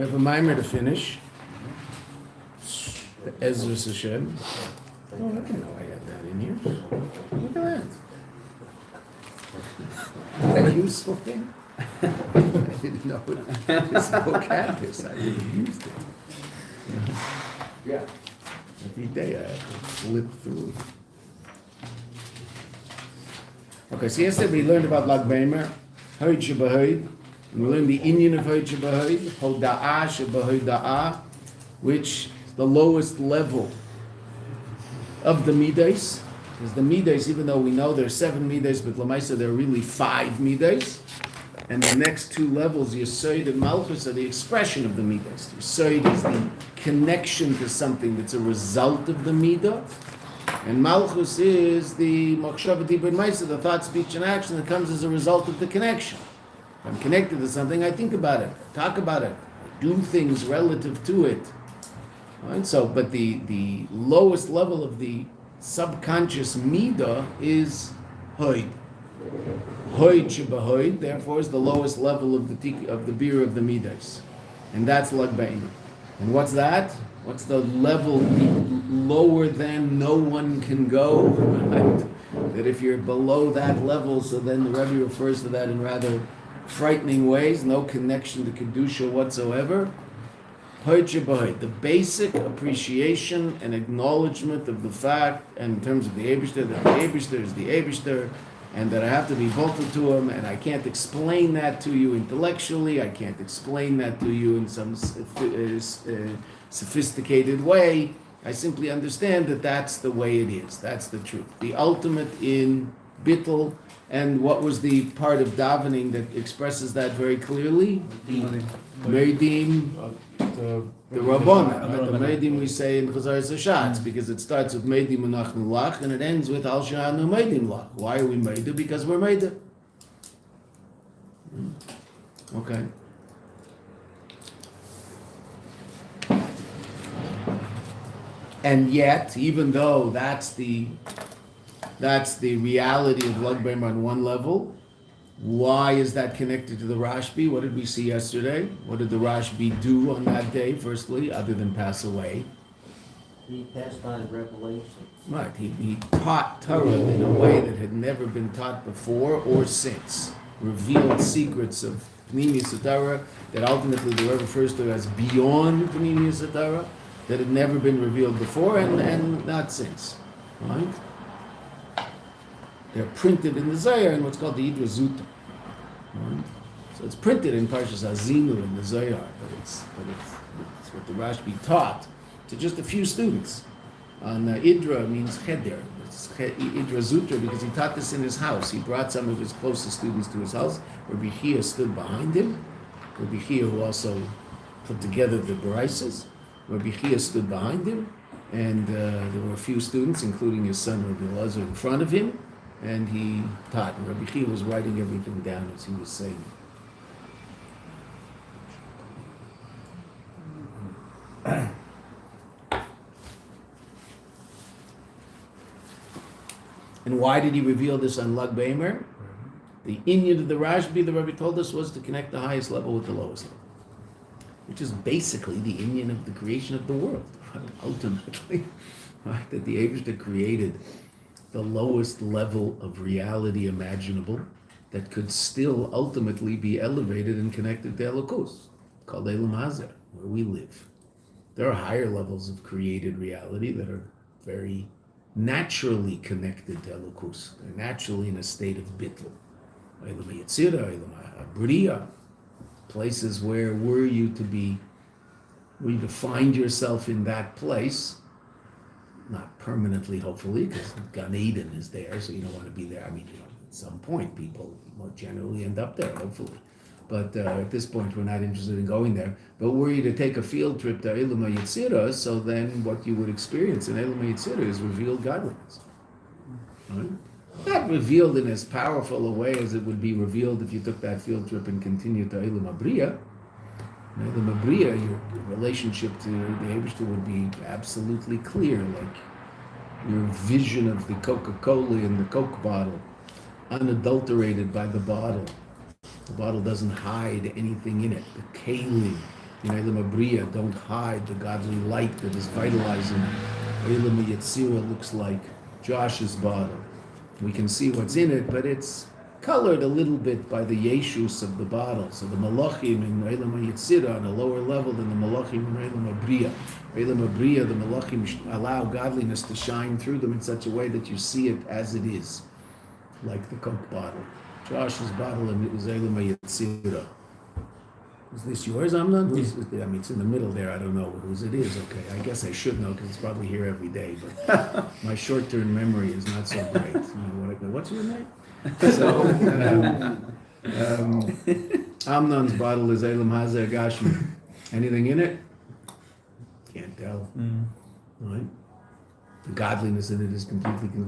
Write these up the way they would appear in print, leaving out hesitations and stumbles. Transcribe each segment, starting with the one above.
I have a mimer to finish. Ezra Hashem. Oh, I didn't know I had that in here. Look at that. Is that a useful thing? I didn't know this book had this. I would have used it. Yeah. Every day I have to flip through. Okay, so yesterday we learned about Lag Baimer, Hoid Shebahoid. And we learned the Inyan of Hoid Shebahoid, Hoda'ah Shebahoida'ah, which is the lowest level of the Midas. Because the Midas, even though we know there's 7 Midas, but Lamaisa there are really 5 Midas. And the next 2 levels, Yesod and Malchus, are the expression of the Midas. Yesod is the connection to something that's a result of the Midah. And Malchus is the Machshava deepen Maisa, the thought, speech, and action that comes as a result of the connection. If I'm connected to something, I think about it, I talk about it, I do things relative to it. Right? So, but the lowest level of the subconscious Midah is Hoid. Hoid Shebahoid, therefore, is the lowest level of the beer of the Midas. And that's Lag Baimer. And what's that? What's the level lower than no one can go? Right? That if you're below that level, so then the Rebbe refers to that in rather frightening ways, no connection to Kedusha whatsoever. Hoid Shebahoid, the basic appreciation and acknowledgement of the fact, and in terms of the Eibishter, that the Eibishter is the Eibishter, and that I have to be vocal to him, and I can't explain that to you intellectually, I can't explain that to you in some sophisticated way. I simply understand that that's the way it is. That's the truth. The ultimate in Bittul, and what was the part of davening that expresses that very clearly? Meidim, the Rabbana. The Meidim we say in Chazar Zashatz, because it starts with Meidim Menachnu Lach, and it ends with Al Sha'anu Meidim Lach. Why are we Meidim? Because we're Meidim. Okay. And yet, even though that's the reality of Lag Baimer on one level, why is that connected to the Rashbi? What did we see yesterday? What did the Rashbi do on that day, firstly, other than pass away? He passed on revelation. Right, he taught Torah in a way that had never been taught before or since. Revealed secrets of Pnimius Torah that ultimately the Rebbe refers to as beyond Pnimius Torah, that had never been revealed before and not since. Right? They're printed in the Zohar in what's called the Idra Zuta. Right? So it's printed in Parshas Azinu in the Zohar, but it's what the Rashbi taught to just a few students. And Idra means Cheder. It's Idra Zuta because he taught this in his house. He brought some of his closest students to his house. Rabbi Chia stood behind him. Rabbi Chia, who also put together the Baraisas. Rabbi Chia stood behind him, and there were a few students, including his son Rabbi Elazar, in front of him, and he taught. And Rabbi Chia was writing everything down as he was saying. And why did he reveal this on Lag Baimer? The Inyan of the Rashbi, the Rebbe told us, was to connect the highest level with the lowest level, which is basically the Inyan of the creation of the world, ultimately, right? That the Eibishter created the lowest level of reality imaginable that could still ultimately be elevated and connected to Elokus, called Elam Hazer, where we live. There are higher levels of created reality that are very naturally connected to Elokus. They're naturally in a state of bittul. Elam Yetzirah, Elam Bria. Places where were you to find yourself in that place, not permanently, hopefully, because Gan Eden is there, so you don't want to be there. I mean, at some point, people more generally end up there, hopefully. But at this point, we're not interested in going there. But were you to take a field trip to Elam Yetzirah, so then what you would experience in Elam Yetzirah is revealed godliness. Right? Not revealed in as powerful a way as it would be revealed if you took that field trip and continued to Elam Abriya. In Elam Abriya, your relationship to the Eibishter would be absolutely clear, like your vision of the Coca-Cola in the Coke bottle, unadulterated by the bottle. The bottle doesn't hide anything in it. The kalim in Eilam Abriya don't hide the godly light that is vitalizing. Eilam Yetzirah looks like Josh's bottle. We can see what's in it, but it's colored a little bit by the Yeshus of the bottle. So the Malachim in Eilam Yetzirah on a lower level than the Malachim in Eilam Abriya. Eilam Abriya, the Malachim allow godliness to shine through them in such a way that you see it as it is, like the Coke bottle. Josh's bottle is Eilam Yetzirah. Is this yours, Amnon? I mean, it's in the middle there. I don't know whose it is. Okay, I guess I should know because it's probably here every day. But my short-term memory is not so great. What's your name? So, Amnon's bottle is Eilam Hazeh Gashmi. Anything in it? Can't tell. Right? The godliness in it is completely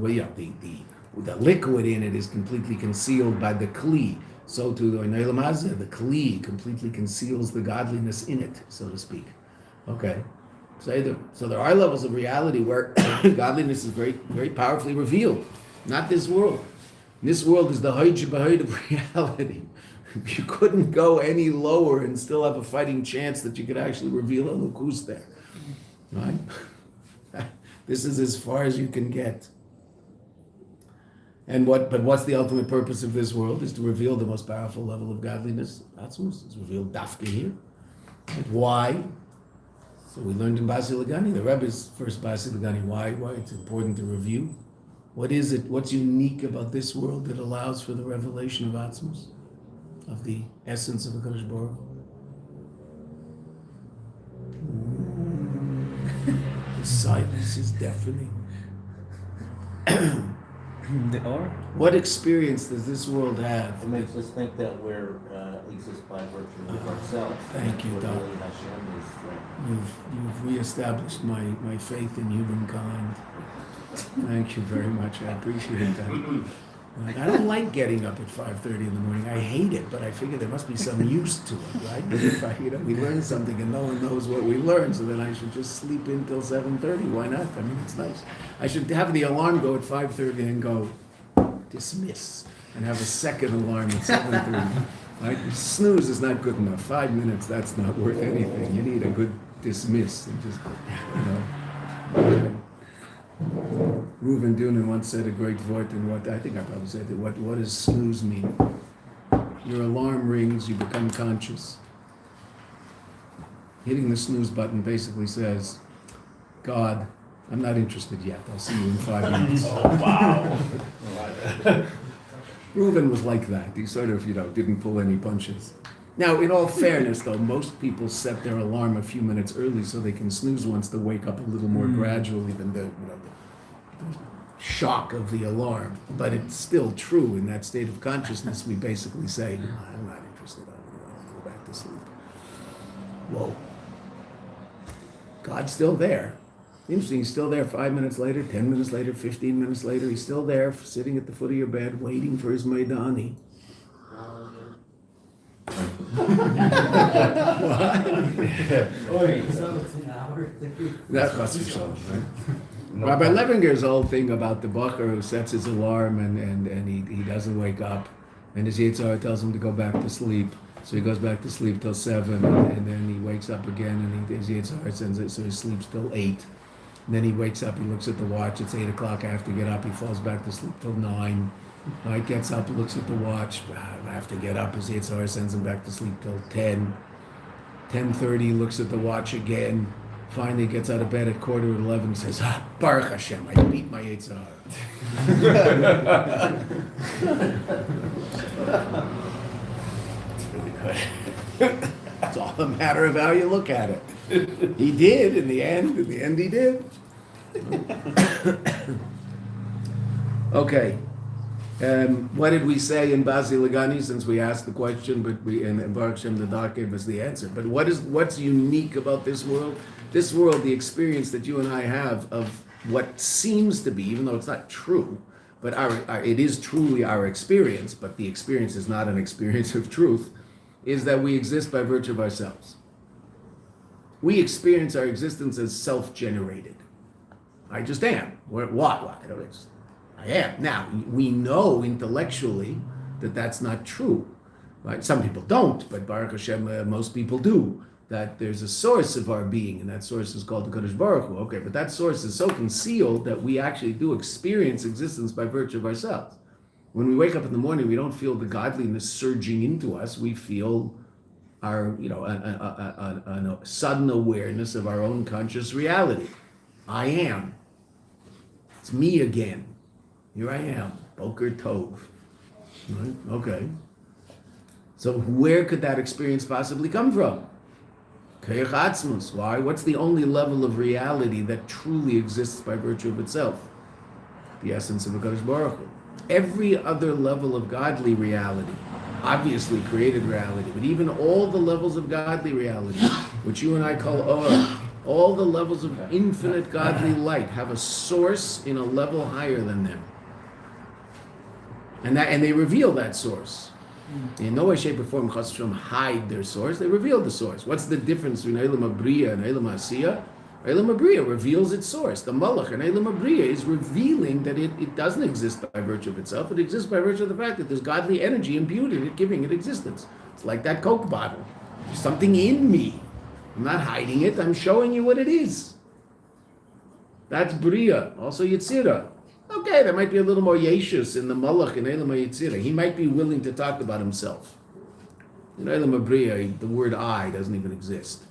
the liquid in it is completely concealed by the kli. So too, in Eilam Hazeh, the kli completely conceals the godliness in it, so to speak. Okay. So there are levels of reality where godliness is very, very powerfully revealed. Not this world. This world is the Hoid Shebahoid of reality. You couldn't go any lower and still have a fighting chance that you could actually reveal a lukus there. Right? This is as far as you can get. But what's the ultimate purpose of this world? Is to reveal the most powerful level of godliness. Atzmus is revealed dafka here. And why? So we learned in Basi Lagani, the Rebbe's first Basi Lagani, why it's important to review. What is it? What's unique about this world that allows for the revelation of Atzmus, of the essence of the Kadosh Baruch Hu? The silence is deafening. What experience does this world have? It makes us think that we're exist by virtue of ourselves. Thank you, Doc. Really Hashem is, You've reestablished my faith in humankind. Thank you very much. I appreciate that. I don't like getting up at 5:30 in the morning. I hate it, but I figure there must be some use to it, right? But if we learn something and no one knows what we learned, so then I should just sleep in till 7:30. Why not? I mean, it's nice. I should have the alarm go at 5:30 and go dismiss, and have a second alarm at 7:30. Right? Snooze is not good enough. 5 minutes, that's not worth anything. You need a good dismiss and just, Reuven Dunan once said a great voice, and what I think I probably said that. What does snooze mean? Your alarm rings, you become conscious. Hitting the snooze button basically says, God, I'm not interested yet. I'll see you in 5 minutes. Oh, wow. Reuven was like that. He sort of, didn't pull any punches. Now, in all fairness, though, most people set their alarm a few minutes early so they can snooze once to wake up a little more gradually than the shock of the alarm. But it's still true in that state of consciousness. We basically say, I'm not interested. I want to go back to sleep. Whoa. God's still there. Interesting, he's still there 5 minutes later, 10 minutes later, 15 minutes later. He's still there, sitting at the foot of your bed, waiting for his Maidani. That must be so, right? Rabbi Levinger's whole thing about the bacher who sets his alarm and he doesn't wake up, and his Yitzhar tells him to go back to sleep, so he goes back to sleep till 7, and then he wakes up again, and his Yitzhar sends it, so he sleeps till 8. And then he wakes up, he looks at the watch, it's 8 o'clock, I have to get up, he falls back to sleep till 9. Right, gets up, looks at the watch, I have to get up, his Yitzhar sends him back to sleep till 10. 10:30, looks at the watch again, finally gets out of bed at 11:15, says, Baruch Hashem, I beat my Yitzhar. It's really good. It's all a matter of how you look at it. He did, in the end he did. Okay. What did we say in Basi Lagani, since we asked the question, but and Baruch Shem the Doc gave us the answer. But what's unique about this world? This world, the experience that you and I have of what seems to be, even though it's not true, but it is truly our experience, but the experience is not an experience of truth, is that we exist by virtue of ourselves. We experience our existence as self-generated. I just am. What? I am. Now, we know intellectually that that's not true. Right? Some people don't, but Baruch Hashem, most people do. that there's a source of our being, and that source is called the Kadosh Baruch Hu. Okay, but that source is so concealed that we actually do experience existence by virtue of ourselves. When we wake up in the morning, we don't feel the godliness surging into us. We feel our, a sudden awareness of our own conscious reality. I am. It's me again. Here I am. Boker Tov. Right? Okay. So where could that experience possibly come from? Koyach Atzmus. Why? What's the only level of reality that truly exists by virtue of itself? The essence of HaKadosh Baruch Hu. Every other level of godly reality, obviously created reality, but even all the levels of godly reality, which you and I call Or, all the levels of infinite godly light have a source in a level higher than them. And they reveal that source. In no way, shape, or form, Chas v'shalom hide their source. They reveal the source. What's the difference between Eilam Abriya and Eilam Asiya? Eilam Abriya reveals its source. The Malach and Eilam Abriya is revealing that it doesn't exist by virtue of itself. It exists by virtue of the fact that there's godly energy imbued in it, giving it existence. It's like that Coke bottle. There's something in me. I'm not hiding it. I'm showing you what it is. That's Briya. Also Yetzirah. Okay, there might be a little more Yeshus in the Malach and Eilam Yetzirah. He might be willing to talk about himself. In Eilam Abriya, the word I doesn't even exist.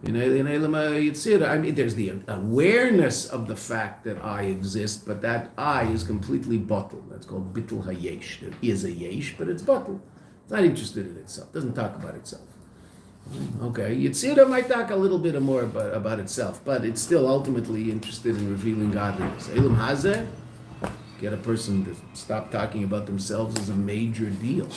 In Eilam Yetzirah, I mean, there's the awareness of the fact that I exist, but that I is completely bottled. That's called Bittul HaYesh. There is a Yesh, but it's bottled. It's not interested in itself. It doesn't talk about itself. Okay, Yetzirah might talk a little bit more about itself, but it's still ultimately interested in revealing godliness. Eilam Hazeh, get a person to stop talking about themselves is a major deal.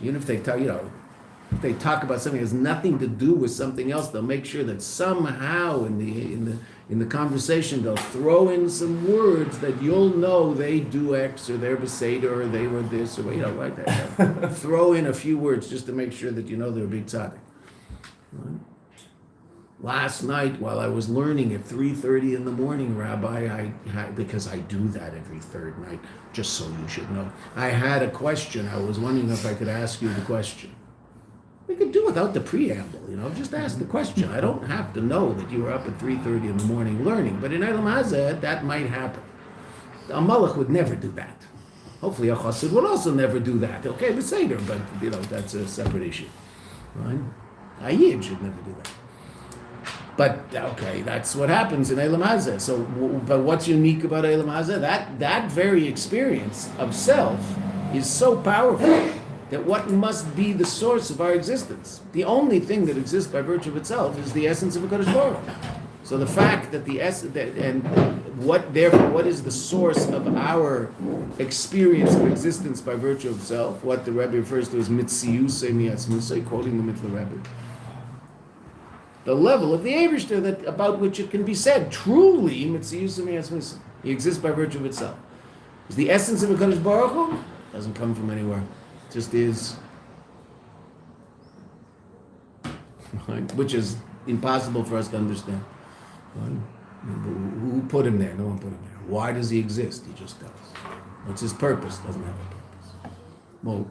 Even if they talk, if they talk about something that has nothing to do with something else, they'll make sure that somehow in the conversation they'll throw in some words that you'll know they do X or they're Beseder or they were this or right there. Throw in a few words just to make sure that you know they're a big tzaddik. Right? Last night, while I was learning at 3:30 in the morning, Rabbi, because I do that every third night, just so you should know, I had a question. I was wondering if I could ask you the question. We could do without the preamble, just ask the question. I don't have to know that you were up at 3:30 in the morning learning, but in Eilam Hazeh, that might happen. A Malach would never do that. Hopefully a Chassid would also never do that. Okay, Beseder, but that's a separate issue. Right? A Yid should never do that. But okay, that's what happens in Eilam Hazeh. So, but what's unique about Eilam Hazeh? That very experience of self is so powerful that what must be the source of our existence? The only thing that exists by virtue of itself is the essence of a Kadosh Baruch Hu. So the fact that what is the source of our experience of existence by virtue of self? What the Rebbe refers to as Mitziyusei miatzmusei, quoting the Mitzvah Rebbe. The level of the Eibishter that about which it can be said, truly, Mitziyusei miatzmusei. He exists by virtue of itself. Is the essence of a Kadosh Baruch Hu? Doesn't come from anywhere. It just is. Right? Which is impossible for us to understand. Right? Who put him there? No one put him there. Why does he exist? He just does. What's his purpose? Doesn't have a purpose. Well,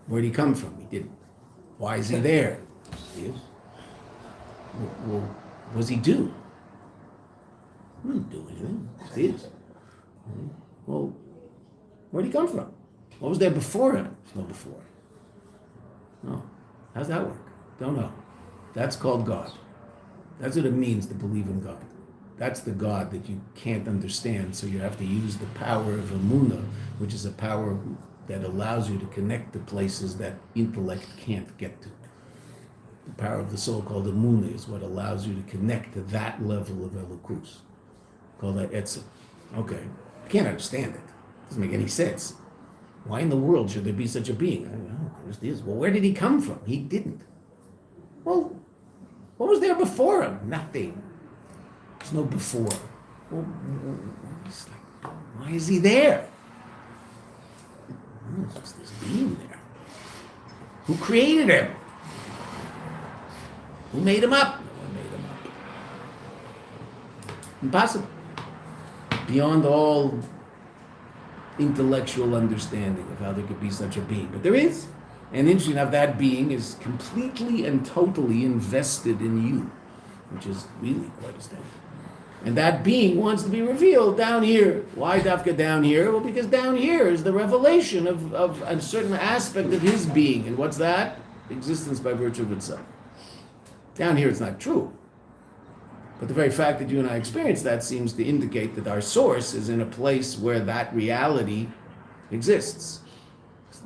where did he come from? He didn't. Why is he there? He is. Well, what does he do? He didn't do anything. He is. Well, where did he come from? What was there before him? There's no before. No. How's that work? Don't know. That's called God. That's what it means to believe in God. That's the God that you can't understand, so you have to use the power of Emunah, which is a power that allows you to connect to places that intellect can't get to. The power of the soul called Emunah is what allows you to connect to that level of Elokus. Called that Etzem. Okay. You can't understand it. It doesn't make any sense. Why in the world should there be such a being? I don't know. Well, where did he come from? He didn't. Well, what was there before him? Nothing. There's no before. Well, it's like, why is he there? There's just this being there. Who created him? Who made him up? No one made him up. Impossible. Beyond all intellectual understanding of how there could be such a being. But there is. And interesting enough, that being is completely and totally invested in you, which is really quite astounding. And that being wants to be revealed down here. Why Dafka down here? Well, because down here is the revelation of a certain aspect of his being. And what's that? Existence by virtue of itself. Down here it's not true. But the very fact that you and I experience that seems to indicate that our source is in a place where that reality exists.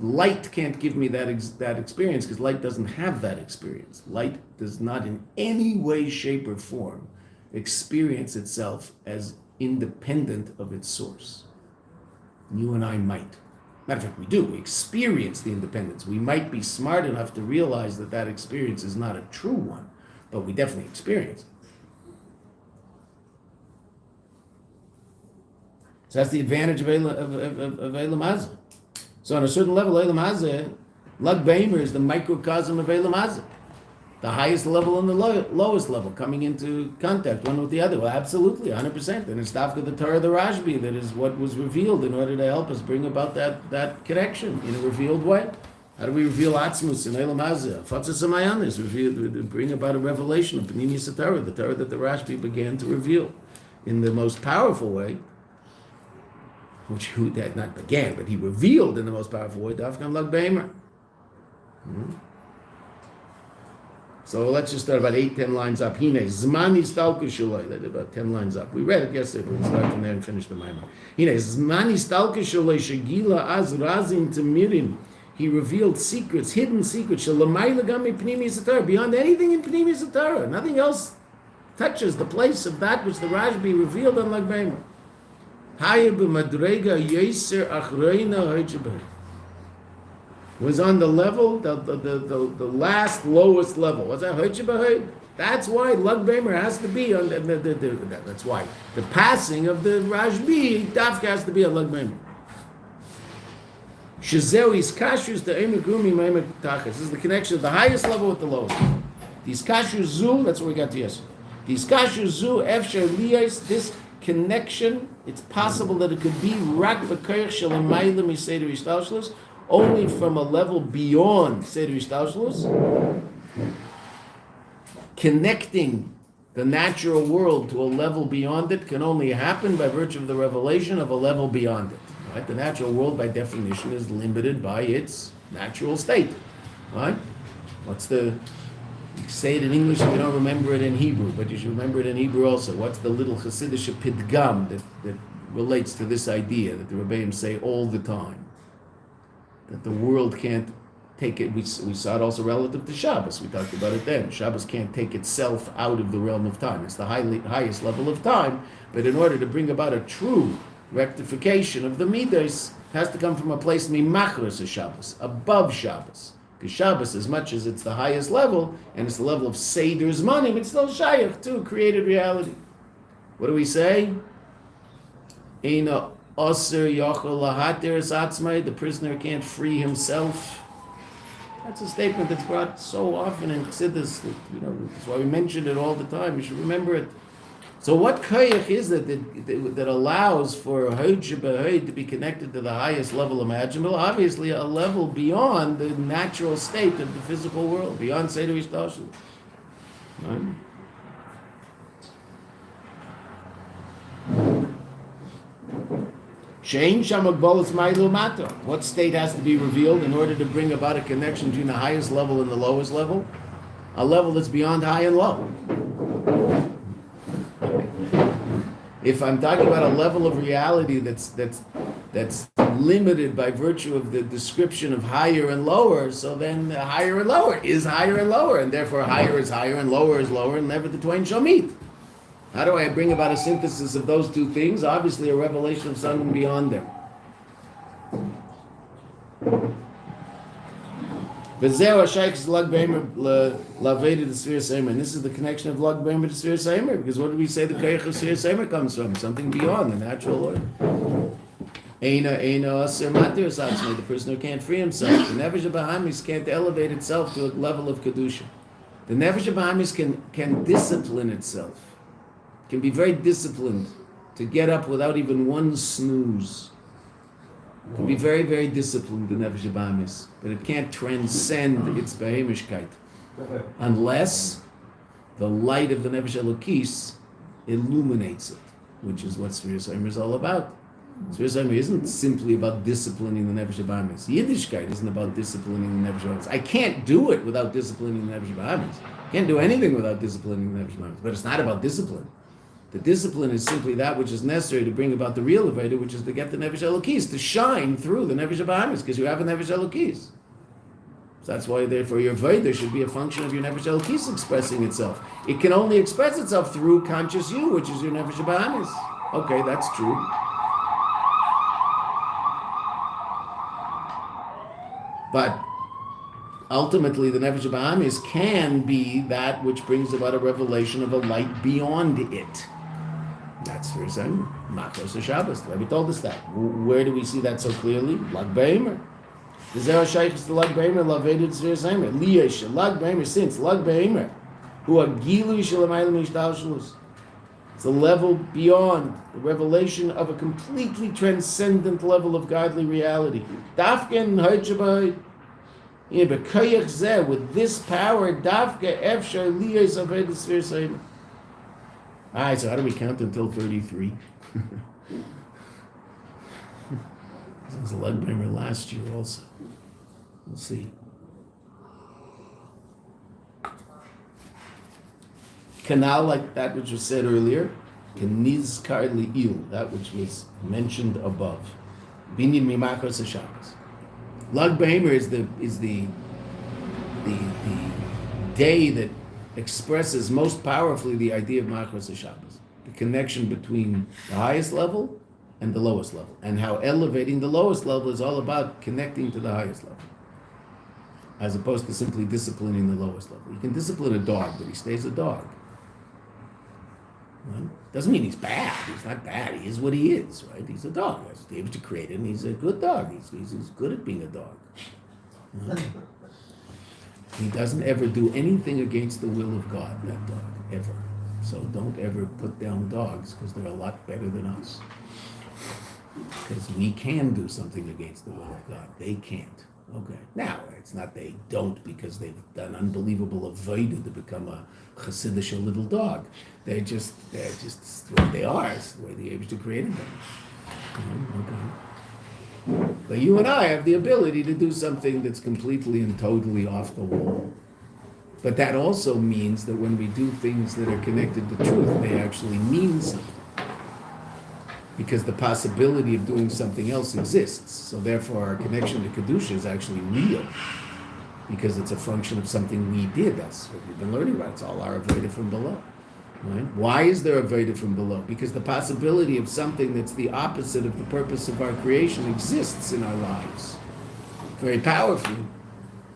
Light can't give me that experience because light doesn't have that experience. Light does not in any way, shape, or form experience itself as independent of its source. You and I might. Matter of fact, we do. We experience the independence. We might be smart enough to realize that that experience is not a true one, but we definitely experience it. So that's the advantage of Eilam Hazeh. So on a certain level, Eilam Hazeh, Lag Baimer is the microcosm of Eilam Hazeh. The highest level and the lowest level coming into contact one with the other. Well, absolutely, 100%. And it's Dafka the Torah, the Rashbi, that is what was revealed in order to help us bring about that connection in a revealed way. How do we reveal Atzmus in Eilam Hazeh? Fatzas Mayanot is revealed to bring about a revelation of Pnimius Torah, the Torah that the Rashbi began to reveal in the most powerful way, which that not began, but he revealed in the most powerful way, Dafka Lag Baimer. So let's just start about 8-10 lines up. Hine Zmani Stalku Shulay. About 10 lines up. We read it yesterday, but we'll start from there and finish the Maimon. Hine Zmani Stalku Shulay Shagila Az Razin Tamirim. He revealed secrets, hidden secrets, Shalamayla Gami Pnimius Torah, beyond anything in Pnimius Torah. Nothing else touches the place of that which the Rashbi revealed on Lag Baimer. Haya b'madrega yeser achreina ha'ijabah. Was on the level, the last lowest level. What's that? Ha'ijabah. That's why Lag Baimer has to be on that's why the passing of the Rashbi Dafka has to be on Lag Baimer. Shezeu is kashrus the emigumi meimer tachas. This is the connection of the highest level with the lowest. These kashrus zu. That's what we got to yesterday. These kashrus zu efshar liyos. This connection, it's possible that it could be rak b'koyach shelamayla miseder ishtalshlus, only from a level beyond seder ishtalshlus, connecting the natural world to a level beyond it can only happen by virtue of the revelation of a level beyond it. Right? The natural world, by definition, is limited by its natural state. Right? You say it in English if you don't remember it in Hebrew, but you should remember it in Hebrew also. What's the little Chassidish pidgam that relates to this idea that the Rebbeim say all the time? That the world can't take it. We saw it also relative to Shabbos. We talked about it then. Shabbos can't take itself out of the realm of time. It's the highest level of time, but in order to bring about a true rectification of the Midas, it has to come from a place mimachros of Shabbos, above Shabbos. Because Shabbos, as much as it's the highest level, and it's the level of Seder's money, it's still Shayach too, created reality. What do we say? Eina Oser Yochel Lahater Atzmai, the prisoner can't free himself. That's a statement that's brought so often in Chassidus. That's why we mention it all the time. You should remember it. So what koyach is that allows for Hod Shebahod to be connected to the highest level imaginable? Obviously a level beyond the natural state of the physical world, beyond Seder Ishtalshu. Right? Shein Shamag Bolas Mailu Mata. What state has to be revealed in order to bring about a connection between the highest level and the lowest level? A level that's beyond high and low. If I'm talking about a level of reality that's limited by virtue of the description of higher and lower, so then higher and lower is higher and lower, and therefore higher is higher and lower, and never the twain shall meet. How do I bring about a synthesis of those two things? Obviously a revelation of something beyond them. And this is the connection of Lag Baimer to Sfir Seimer, because what did we say the Koyach of Sfir Seimer comes from? Something beyond the natural order. The prisoner can't free himself. The Nefesh Bahamis can't elevate itself to a level of Kedusha. The Nefesh Bahamis can discipline itself, can be very disciplined to get up without even one snooze. It can be very, very disciplined, the Nefesh Bahamis, but it can't transcend its Behemishkeit unless the light of the Nefesh Elokis illuminates it, which is what Sfiras Omer is all about. Sfiras Omer isn't simply about disciplining the Nefesh Bahamis. Yiddishkeit isn't about disciplining the Nefesh Bahamis. I can't do it without disciplining the Nefesh Bahamis. I can't do anything without disciplining the Nefesh Bahamis. But it's not about discipline. The discipline is simply that which is necessary to bring about the real Aveda, which is to get the Nefesh Elokis, to shine through the Nefesh Bahamis, because you have a Nefesh Elokis. So that's why, therefore, your Veda should be a function of your Nefesh Elokis expressing itself. It can only express itself through conscious you, which is your Nefesh Bahamis. Okay, that's true. But ultimately, the Nefesh Bahamis can be that which brings about a revelation of a light beyond it. That's for example, Makros Shabbos. The Rebbe told us that. Where do we see that so clearly? Lag Beimer. The Zerah Shaykhs the Lag Beimer, Lavedit Zvir Zaymer. Liyesh, Lag Beimer, since Lag Beimer, who are Gilu Shalamaylam Ishtal Shalus. It's a level beyond the revelation of a completely transcendent level of godly reality. Dafken Hajabay. With this power, Dafka Efshar Liyas Aved Svir Zaymer. Alright, so how do we count until 33? This was a leg beimer last year also. We'll see. Canal, like that which was said earlier, Kenizkar Li'il, that which was mentioned above. Binyan Mimakos HaShabbos. Lag Beimer is the day that expresses most powerfully the idea of Makros HaShabbos, the connection between the highest level and the lowest level, and how elevating the lowest level is all about connecting to the highest level, as opposed to simply disciplining the lowest level. You can discipline a dog, but he stays a dog. Well, doesn't mean he's bad. He's not bad. He is what he is, right? He's a dog. That's the able to create him. He's a good dog. He's good at being a dog. He doesn't ever do anything against the will of God, that dog, ever. So don't ever put down dogs, because they're a lot better than us. Because we can do something against the will of God. They can't. Okay. Now, it's not they don't because they've done unbelievable avodah to become a Chassidish little dog. They're just the way they are. It's the way the Rebbe created them. Okay. But you and I have the ability to do something that's completely and totally off the wall. But that also means that when we do things that are connected to truth, they actually mean something. Because the possibility of doing something else exists. So therefore our connection to Kedusha is actually real. Because it's a function of something we did. That's what we've been learning about. It's all our avodah from below. Right? Why is there avodah from below? Because the possibility of something that's the opposite of the purpose of our creation exists in our lives. Very powerfully.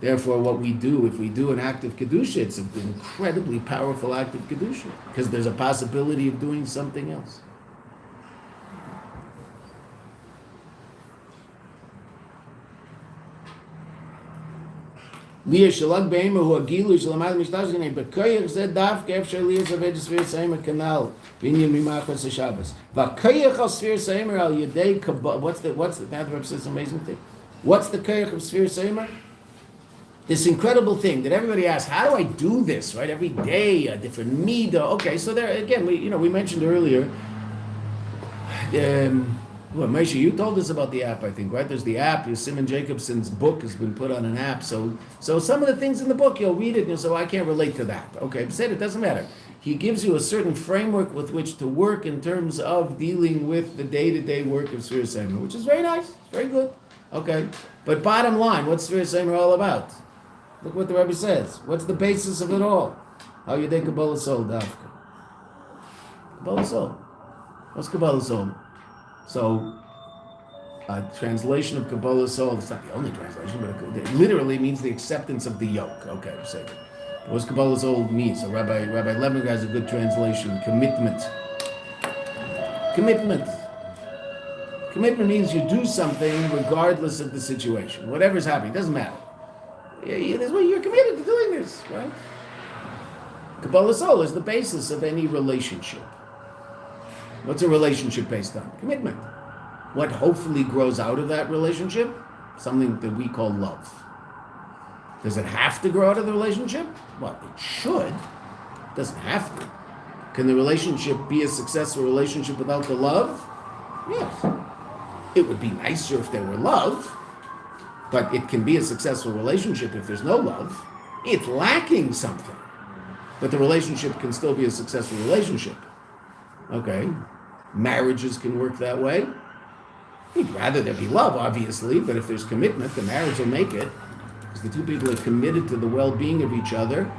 Therefore, what we do, if we do an act of Kedusha, it's an incredibly powerful act of Kedusha. Because there's a possibility of doing something else. Because the amazing thing? What's the koyach of Sfir Seimer? This incredible thing that everybody asks, how do I do this, right? Every day, a different midah. Okay, so there again, we mentioned earlier, Moshe, you told us about the app, I think, right? There's the app. Simon Jacobson's book has been put on an app. So some of the things in the book, you'll read it and you'll say, I can't relate to that. Okay, but it doesn't matter. He gives you a certain framework with which to work in terms of dealing with the day-to-day work of Sfir Seimer, which is very nice, very good. Okay, but bottom line, what's Sfir Seimer all about? Look what the Rebbe says. What's the basis of it all? How you think Kabbalah Soul, Dafka? Kabbalah Soul. What's Kabbalah Soul? So, a translation of Kabbalah Soul, it's not the only translation, but it literally means the acceptance of the yoke. Okay, say it. What's Kabbalah Soul mean? So Rabbi Lemon has a good translation, commitment. Commitment. Commitment means you do something regardless of the situation. Whatever's happening, doesn't matter. You're committed to doing this, right? Kabbalah Soul is the basis of any relationship. What's a relationship based on? Commitment. what hopefully grows out of that relationship? Something that we call love. Does it have to grow out of the relationship? Well, it should. It doesn't have to. Can the relationship be a successful relationship without the love? Yes. It would be nicer if there were love, but it can be a successful relationship if there's no love. It's lacking something, but the relationship can still be a successful relationship. Okay, marriages can work that way. We'd rather there be love, obviously, but if there's commitment, the marriage will make it, because the two people are committed to the well-being of each other,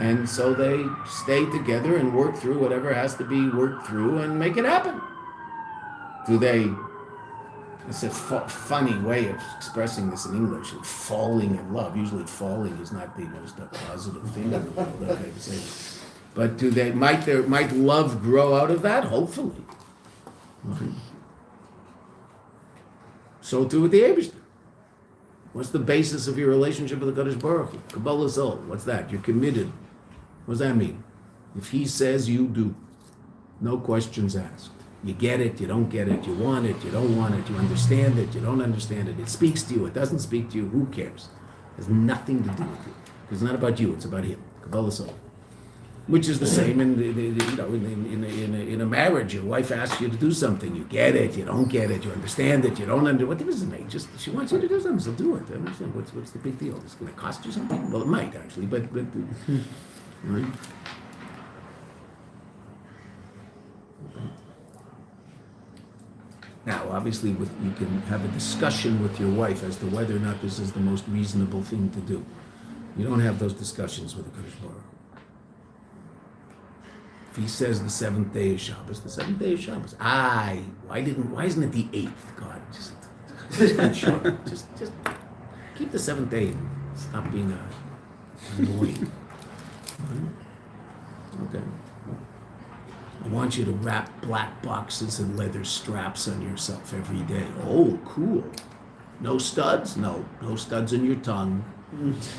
and so they stay together and work through whatever has to be worked through and make it happen. Do they? It's a funny way of expressing this in English. Falling in love. Usually, falling is not the most positive thing in the world. Okay, to say. But do they? Might love grow out of that? Hopefully. Okay. So too with the Eibishter. What's the basis of your relationship with the Kadosh Baruch Hu? Kabbalah Soul. What's that? You're committed. What does that mean? If He says, you do. No questions asked. You get it, you don't get it, you want it, you don't want it, you understand it, you don't understand it. It speaks to you, it doesn't speak to you, who cares? It has nothing to do with you. It's not about you, it's about Him. Kabbalah Soul. Which is the same in a marriage. Your wife asks you to do something, you get it, you don't get it, you understand it, you don't understand. What difference does it make? Just she wants you to do something, so do it. I understand. What's the big deal? It's going to cost you something? Well, it might actually, but right? Now, obviously, you can have a discussion with your wife as to whether or not this is the most reasonable thing to do. You don't have those discussions with the Kadosh Baruch Hu. If He says the seventh day is Shabbos, the seventh day is Shabbos. Why isn't it the eighth? God, just keep the seventh day and stop being annoying. Okay. I want you to wrap black boxes and leather straps on yourself every day. Oh, cool. No studs? No studs in your tongue.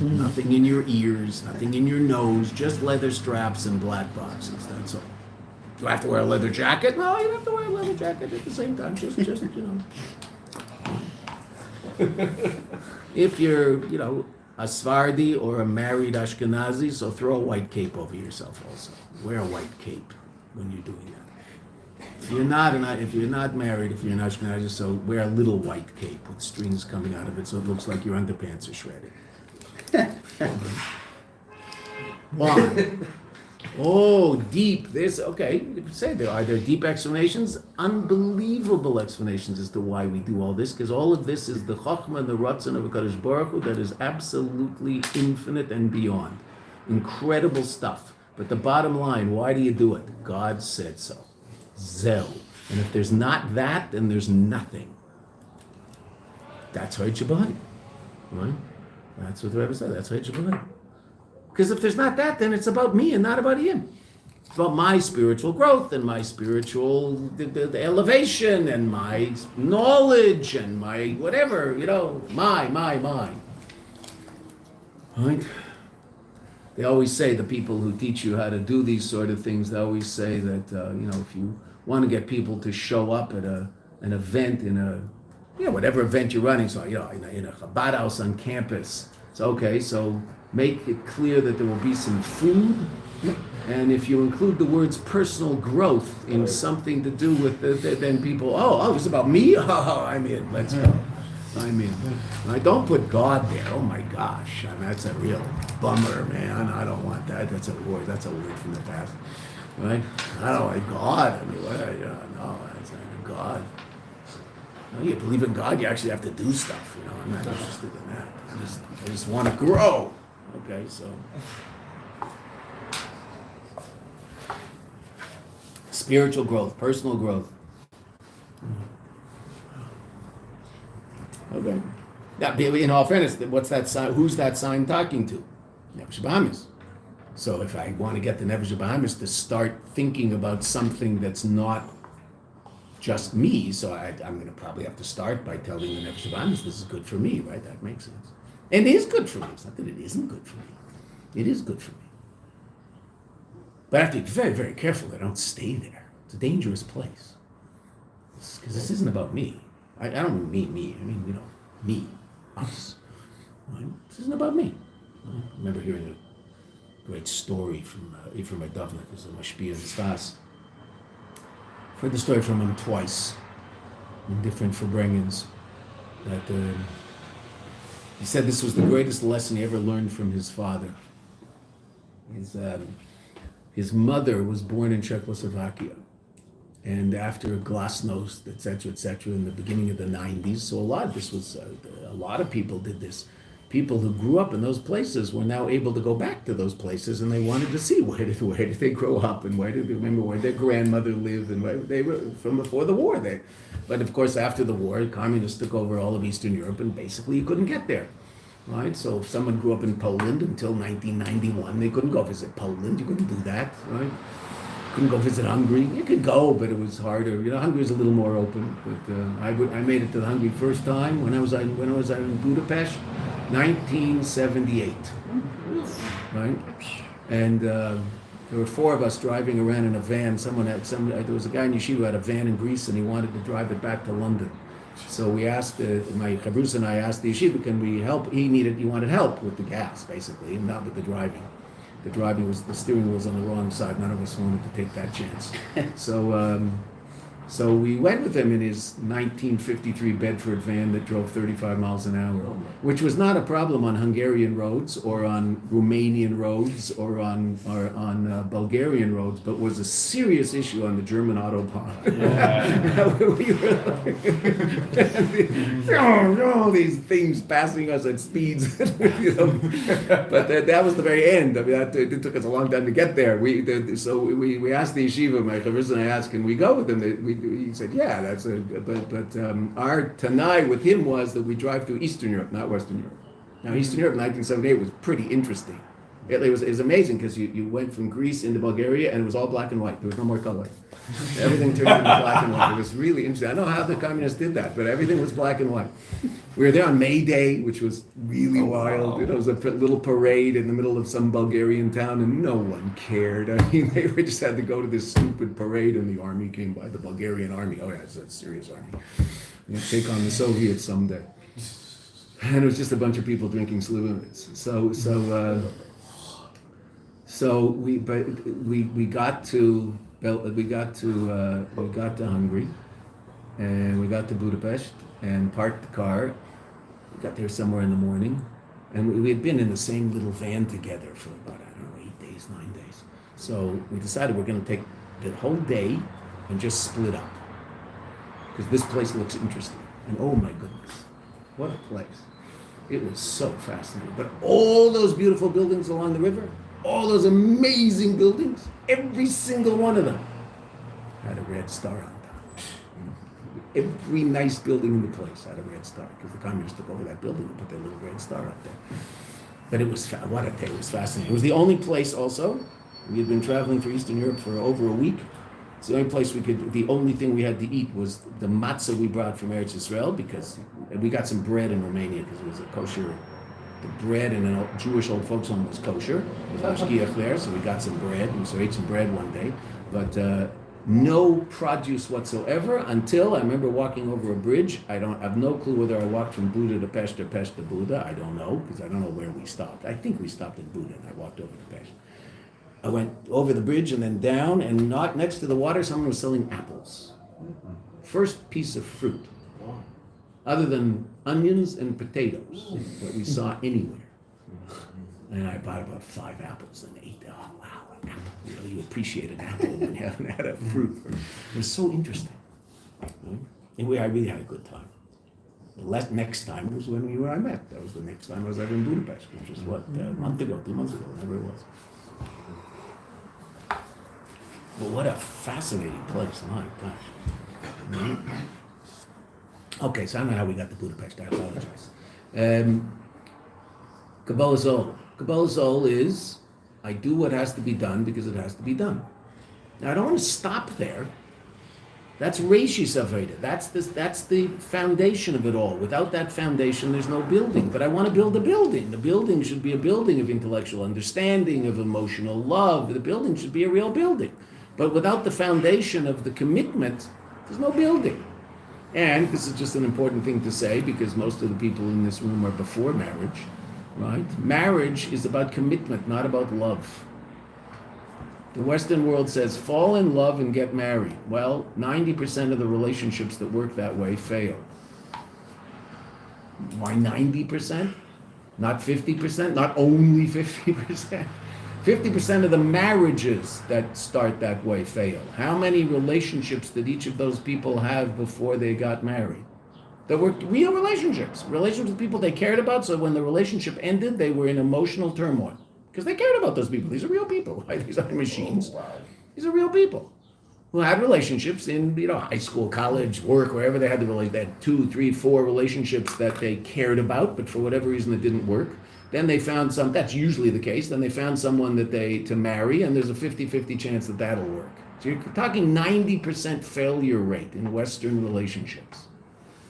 Nothing in your ears, nothing in your nose, just leather straps and black boxes, that's all. Do I have to wear a leather jacket? No, you don't have to wear a leather jacket at the same time, just If you're, a Sephardi or a married Ashkenazi, so throw a white cape over yourself also. Wear a white cape when you're doing that. If you're not married, if you're an Ashkenazi, so wear a little white cape with strings coming out of it so it looks like your underpants are shredded. Why? Oh, deep. Okay, you could say are there deep explanations? Unbelievable explanations as to why we do all this, because all of this is the Chochmah and the Ratzon of HaKadosh Baruch Hu that is absolutely infinite and beyond. Incredible stuff. But the bottom line, why do you do it? God said so. Zel. And if there's not that, then there's nothing. That's Hoyt Shabbat. Right? That's what the Rebbe said. That's Hoyt Shabbat. Because if there's not that, then it's about me and not about Him. It's about my spiritual growth and my spiritual the elevation and my knowledge and my whatever, my. Right? They always say, the people who teach you how to do these sort of things, they always say that, if you want to get people to show up at an event whatever event you're running, so, in a Chabad house on campus, it's okay, so make it clear that there will be some food, and if you include the words personal growth in something to do with then people, it's about me? Oh, I'm in, let's go. I'm in. I don't put God there. Oh my gosh, that's a real bummer, man. I don't want that. That's a word from the past, right? I don't like God. No, that's not God. No, you believe in God, you actually have to do stuff. I'm not interested in that. I just want to grow. Okay, so spiritual growth, personal growth. Okay. Now, in all fairness, what's that sign? Who's that sign talking to? Nefesh Bahamis. So if I want to get the Nefesh Bahamis to start thinking about something that's not just me, so I'm going to probably have to start by telling the Nefesh Bahamis this is good for me, right? That makes sense. And it is good for me. It's not that it isn't good for me. It is good for me. But I have to be very, very careful that I don't stay there. It's a dangerous place. because this isn't about me. I don't mean me. I mean, me, us. Right? This isn't about me. I remember hearing a great story from Ephraim Adovnik, who's a mashpia in Stas. I've heard the story from him twice in different Farbrengens. That he said this was the greatest lesson he ever learned from his father. His mother was born in Czechoslovakia, and after glasnost, etc., in the beginning of the 90s, so a lot of people did this. People who grew up in those places were now able to go back to those places, and they wanted to see where did they grow up, and where did they remember where their grandmother lived, and where they were from before the war. But of course, after the war, communists took over all of Eastern Europe, and basically you couldn't get there. Right, so if someone grew up in Poland until 1991, they couldn't go visit Poland. You couldn't do that, right? Couldn't go visit Hungary. You could go, but it was harder. Hungary was a little more open. But I made it to Hungary first time when I was in Budapest, 1978, right? And there were four of us driving around in a van. There was a guy in Yeshiva who had a van in Greece, and he wanted to drive it back to London. So we asked, my Chavrus and I asked the yeshiva, can we help? He wanted help with the gas, basically, and not with the driving. The steering wheel was on the wrong side. None of us wanted to take that chance. So we went with him in his 1953 Bedford van that drove 35 miles an hour, which was not a problem on Hungarian roads or on Romanian roads or on Bulgarian roads, but was a serious issue on the German Autobahn. All these things passing us at speeds, but that was the very end. I mean, it took us a long time to get there. So we asked the yeshiva, my Chavrus and I asked, can we go with them? He said, yeah, but our Tanai with him was that we drive through Eastern Europe, not Western Europe. Now, Eastern Europe in 1978 was pretty interesting. It was amazing because you went from Greece into Bulgaria and it was all black and white. There was no more color. Everything turned into black and white. It was really interesting. I don't know how the communists did that, but everything was black and white. We were there on May Day, which was really wild. Wow. It was a little parade in the middle of some Bulgarian town, and no one cared. I mean, they just had to go to this stupid parade, and the army came by, the Bulgarian army. Oh yeah, it's a serious army. We'll take on the Soviets someday. And it was just a bunch of people drinking Slivovitz. So we got to Hungary, and we got to Budapest and parked the car. We got there somewhere in the morning, and we had been in the same little van together for about 9 days. So we decided we're going to take the whole day and just split up because this place looks interesting. And oh my goodness, what a place! It was so fascinating. But all those beautiful buildings along the river. All those amazing buildings, every single one of them had a red star on top. Every nice building in the place had a red star because the communists took over that building and put their little red star up there. But it was it was fascinating. It was the only place also. We had been traveling through Eastern Europe for over a week. It's the only place the only thing we had to eat was the matzah we brought from Eretz Yisrael because we got some bread in Romania because it was a kosher. The bread in a Jewish old folks home was kosher. There was mashgiach there, so we got some bread. So we ate some bread one day, but no produce whatsoever until I remember walking over a bridge. I have no clue whether I walked from Buda to Pest or Pest to Buda. I don't know because I don't know where we stopped. I think we stopped in Buda and I walked over to Pest. I went over the bridge and then down, and not next to the water, someone was selling apples. First piece of fruit. Other than onions and potatoes that we saw anywhere. And I bought about 5 apples and ate. Oh, wow, an apple. Really, you appreciate an apple when you haven't had a fruit. It was so interesting. And I really had a good time. The next time was when I met. That was the next time I was ever in Budapest, which was a month ago, 2 months ago, whatever it was. But what a fascinating place, my gosh. Okay, so I don't know how we got to Budapest, I apologize. Kabbalah Zol. Kabbalah Zol is, I do what has to be done because it has to be done. Now I don't want to stop there. That's Reishis Aveda. That's the foundation of it all. Without that foundation, there's no building. But I want to build a building. The building should be a building of intellectual understanding, of emotional love. The building should be a real building. But without the foundation of the commitment, there's no building. And this is just an important thing to say because most of the people in this room are before marriage, right? Marriage is about commitment, not about love. The Western world says, fall in love and get married. Well, 90% of the relationships that work that way fail. Why 90%? Not 50%? Not only 50%? 50% of the marriages that start that way fail. How many relationships did each of those people have before they got married? That were real relationships with people they cared about, so when the relationship ended, they were in emotional turmoil. Because they cared about those people. These are real people, right? These aren't machines. Oh, wow. These are real people who had relationships in, high school, college, work, wherever they had they had 2, 3, 4 relationships that they cared about, but for whatever reason it didn't work. Then they found that's usually the case, then they found someone to marry, and there's a 50-50 chance that that'll work. So you're talking 90% failure rate in Western relationships.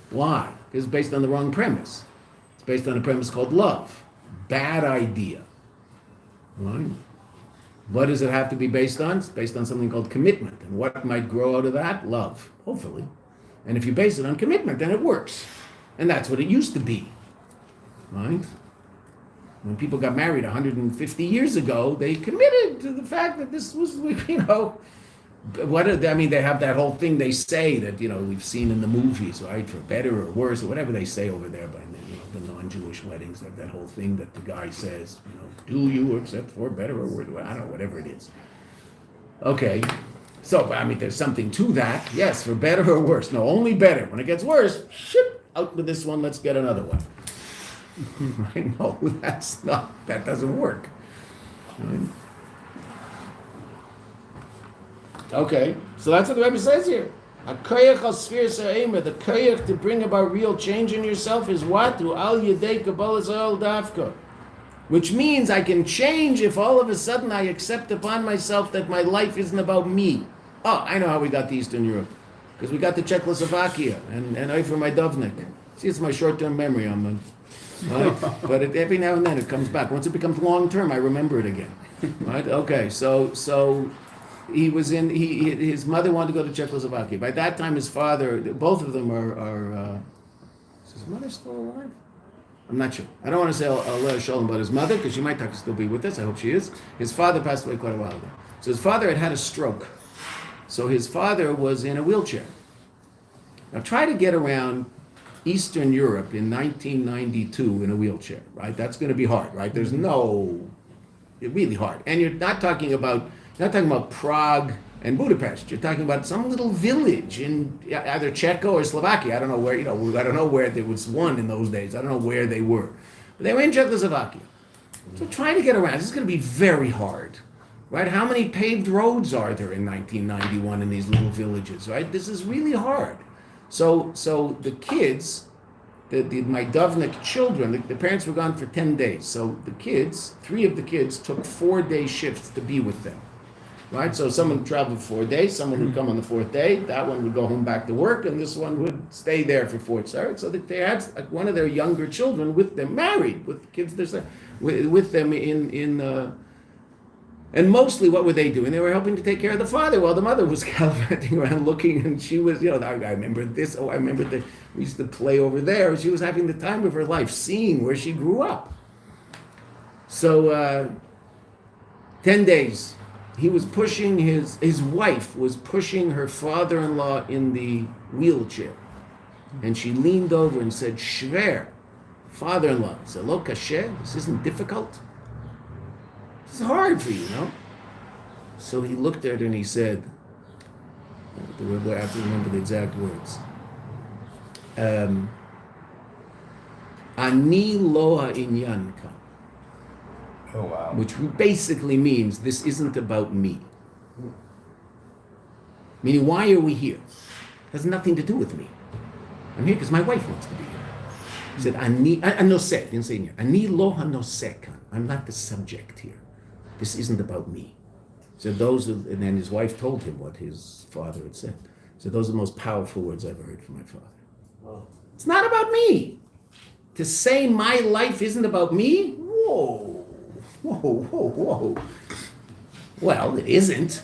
Why? Because it's based on the wrong premise. It's based on a premise called love. Bad idea. Right? What does it have to be based on? It's based on something called commitment. And what might grow out of that? Love, hopefully. And if you base it on commitment, then it works. And that's what it used to be. Right? When people got married 150 years ago, they committed to the fact that this was, they have that whole thing they say that, we've seen in the movies, right? For better or worse, or whatever they say over there by the non-Jewish weddings, that whole thing that the guy says, do you accept for better or worse? I don't know, whatever it is. Okay, so, there's something to that. Yes, for better or worse. No, only better. When it gets worse, ship out with this one, let's get another one. No, that doesn't work. Right? Okay, so that's what the Rebbe says here. The koyach to bring about real change in yourself is what? Through al yedei kabbalas al dafka. Which means I can change if all of a sudden I accept upon myself that my life isn't about me. Oh, I know how we got to Eastern Europe. Because we got to Czechoslovakia and I for my Dovnik. See, it's my short-term memory. But every now and then it comes back. Once it becomes long-term, I remember it again. Right? Okay, so he was his mother wanted to go to Czechoslovakia. By that time, his father, both of them are is his mother still alive? I'm not sure. I don't want to say I'll Shalom about his mother, because she might still be with us. I hope she is. His father passed away quite a while ago. So his father had a stroke. So his father was in a wheelchair. Now try to get around Eastern Europe in 1992 in a wheelchair, right? That's going to be hard, right? There's really hard. And you're not talking about Prague and Budapest. You're talking about some little village in either Czechia or Slovakia. I don't know where, I don't know where there was one in those days. I don't know where they were. But they were in Czechoslovakia. So trying to get around, this is going to be very hard, right? How many paved roads are there in 1991 in these little villages, right? This is really hard. So the kids, my Dovnik children, the parents were gone for 10 days. So the kids, 3 of the kids took 4-day shifts to be with them. Right, so someone traveled 4 days, someone would come on the 4th day, that one would go home back to work, and this one would stay there for 4 days. So that they had one of their younger children with them, married, with kids, with them and mostly what were they doing? They were helping to take care of the father while the mother was gallivanting around looking, and she was, I remember this, I remember that we used to play over there. She was having the time of her life, seeing where she grew up. So 10 days. He was pushing his wife was pushing her father-in-law in the wheelchair. And she leaned over and said, Shver, father-in-law, Zelo kasher, this isn't difficult. This is hard for you, no? So he looked at her and he said, I have to remember the exact words. Ani lo ha'inyan kan. Oh, wow. Which basically means this isn't about me. Meaning, why are we here? It has nothing to do with me. I'm here because my wife wants to be here. He said, Ani anoseh, didn't say here. Ani lo hanoseh. I'm not the subject here. This isn't about me. So and then his wife told him what his father had said. So those are the most powerful words I've ever heard from my father. Wow. It's not about me. To say my life isn't about me? Whoa. Well, it isn't.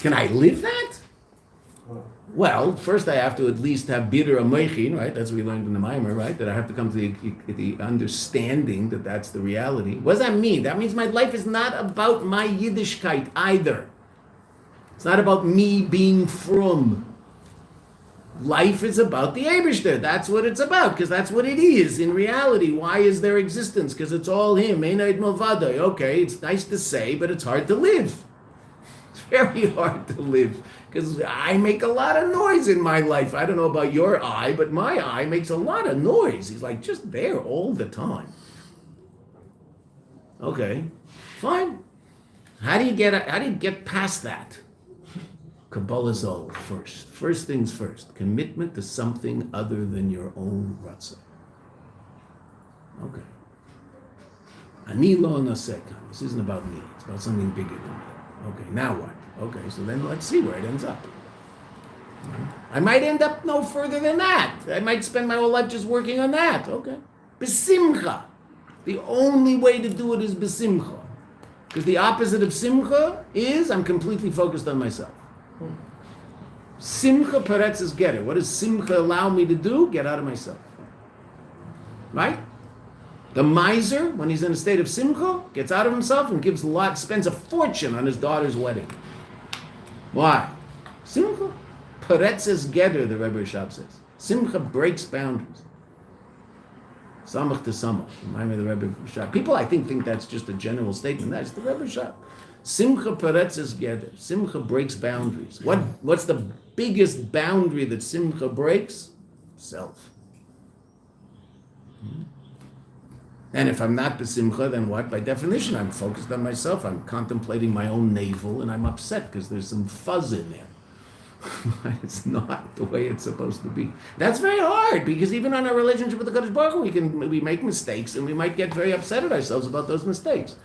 Can I live that? Well, first I have to at least have bitter amoichin, right? That's what we learned in the Maimer, right? That I have to come to the understanding that that's the reality. What does that mean? That means my life is not about my Yiddishkeit either. It's not about me being from. Life is about the Eibishter. That's what it's about, because that's what it is in reality. Why is there existence? Because it's all Him. Einaid Malvadai. Okay, it's nice to say, but it's hard to live. It's very hard to live, because I make a lot of noise in my life. I don't know about your eye, but my eye makes a lot of noise. He's like just there all the time. Okay, fine. How do you get past that? Kabbalah Zol first. First things first. Commitment to something other than your own ratzon. Okay. Ani lo naseh. This isn't about me. It's about something bigger than me. Okay, now what? Okay, so then let's see where it ends up. I might end up no further than that. I might spend my whole life just working on that. Okay. Besimcha. The only way to do it is besimcha. Because the opposite of simcha is I'm completely focused on myself. Simcha peretz is get it. What does simcha allow me to do? Get out of myself. Right? The miser, when he's in a state of simcha, gets out of himself and spends a fortune on his daughter's wedding. Why? Simcha. Peretz is getter, the Rebbe Rashab says. Simcha breaks boundaries. Samach to samach. Remind me of the Rebbe Rashab. People, I think that's just a general statement. That's the Rebbe Rashab. Simcha peretz is getter. Simcha breaks boundaries. What's the biggest boundary that simcha breaks? Self. And if I'm not besimcha, then what? By definition, I'm focused on myself. I'm contemplating my own navel, and I'm upset because there's some fuzz in there. It's not the way it's supposed to be. That's very hard, because even on our relationship with the Kadosh Baruch Hu, we make mistakes, and we might get very upset at ourselves about those mistakes.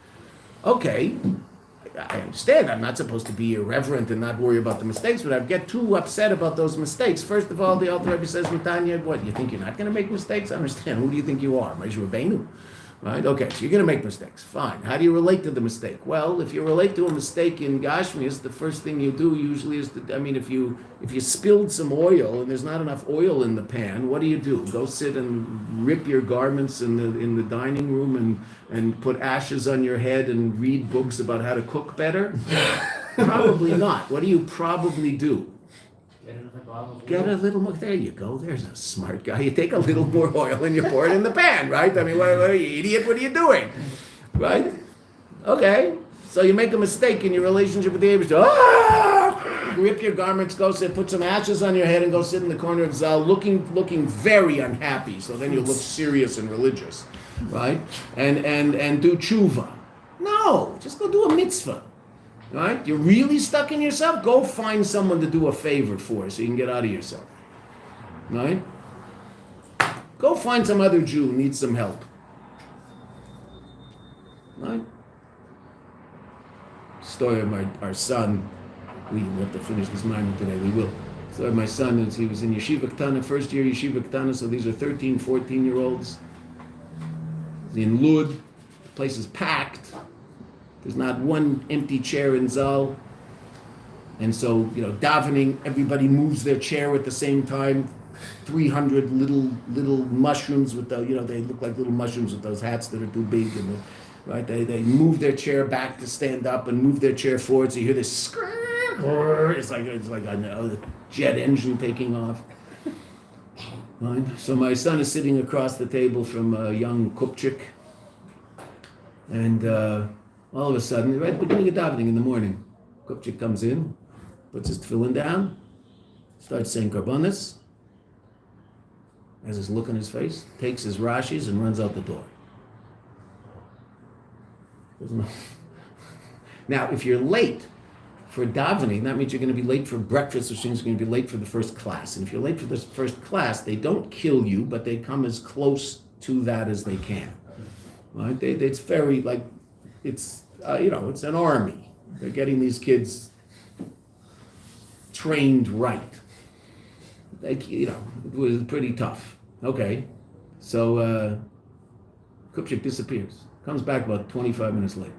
Okay, I understand I'm not supposed to be irreverent and not worry about the mistakes, but I get too upset about those mistakes. First of all, the Alter Rebbe says, Tanya, what, you think you're not going to make mistakes? I understand. Who do you think you are? Moshe Rabbeinu? Right? Okay, so you're going to make mistakes. Fine. How do you relate to the mistake? Well, if you relate to a mistake in Gashmias, the first thing you do usually is, if you spilled some oil and there's not enough oil in the pan, what do? Go sit and rip your garments in the dining room and put ashes on your head and read books about how to cook better? Probably not. What do you probably do? Get a little more. There you go. There's a smart guy. You take a little more oil and you pour it in the pan, right? I mean, what are you, idiot? What are you doing? Right? Okay. So you make a mistake in your relationship with the Eibishter. Rip your garments, go sit, put some ashes on your head and go sit in the corner of Zal looking very unhappy. So then you look serious and religious, right? And do tshuva. No, just go do a mitzvah. Right? You're really stuck in yourself? Go find someone to do a favor for so you can get out of yourself. Right? Go find some other Jew who needs some help. Right? Story of our son. We have to finish this moment today. We will. Story of my son is he was in Yeshiva Ktana, first year Yeshiva Ktana, so these are 13, 14-year-olds. He's in Lud. The place is packed. There's not one empty chair in Zal. And so, davening, everybody moves their chair at the same time. 300 little mushrooms with they look like little mushrooms with those hats that are too big. And right, they move their chair back to stand up and move their chair forward. So you hear this scream. It's like a jet engine taking off. Right? So my son is sitting across the table from a young Kupchik. And all of a sudden, right at the beginning of davening in the morning, Kupchik comes in, puts his tefillin down, starts saying karbonis, has his look on his face, takes his Rashis and runs out the door. Now, if you're late for davening, that means you're going to be late for breakfast, which means you're going to be late for the first class. And if you're late for the first class, they don't kill you, but they come as close to that as they can. Right? It's very it's it's an army. They're getting these kids trained right. It was pretty tough. Okay, so Kupchik disappears. Comes back about 25 minutes later.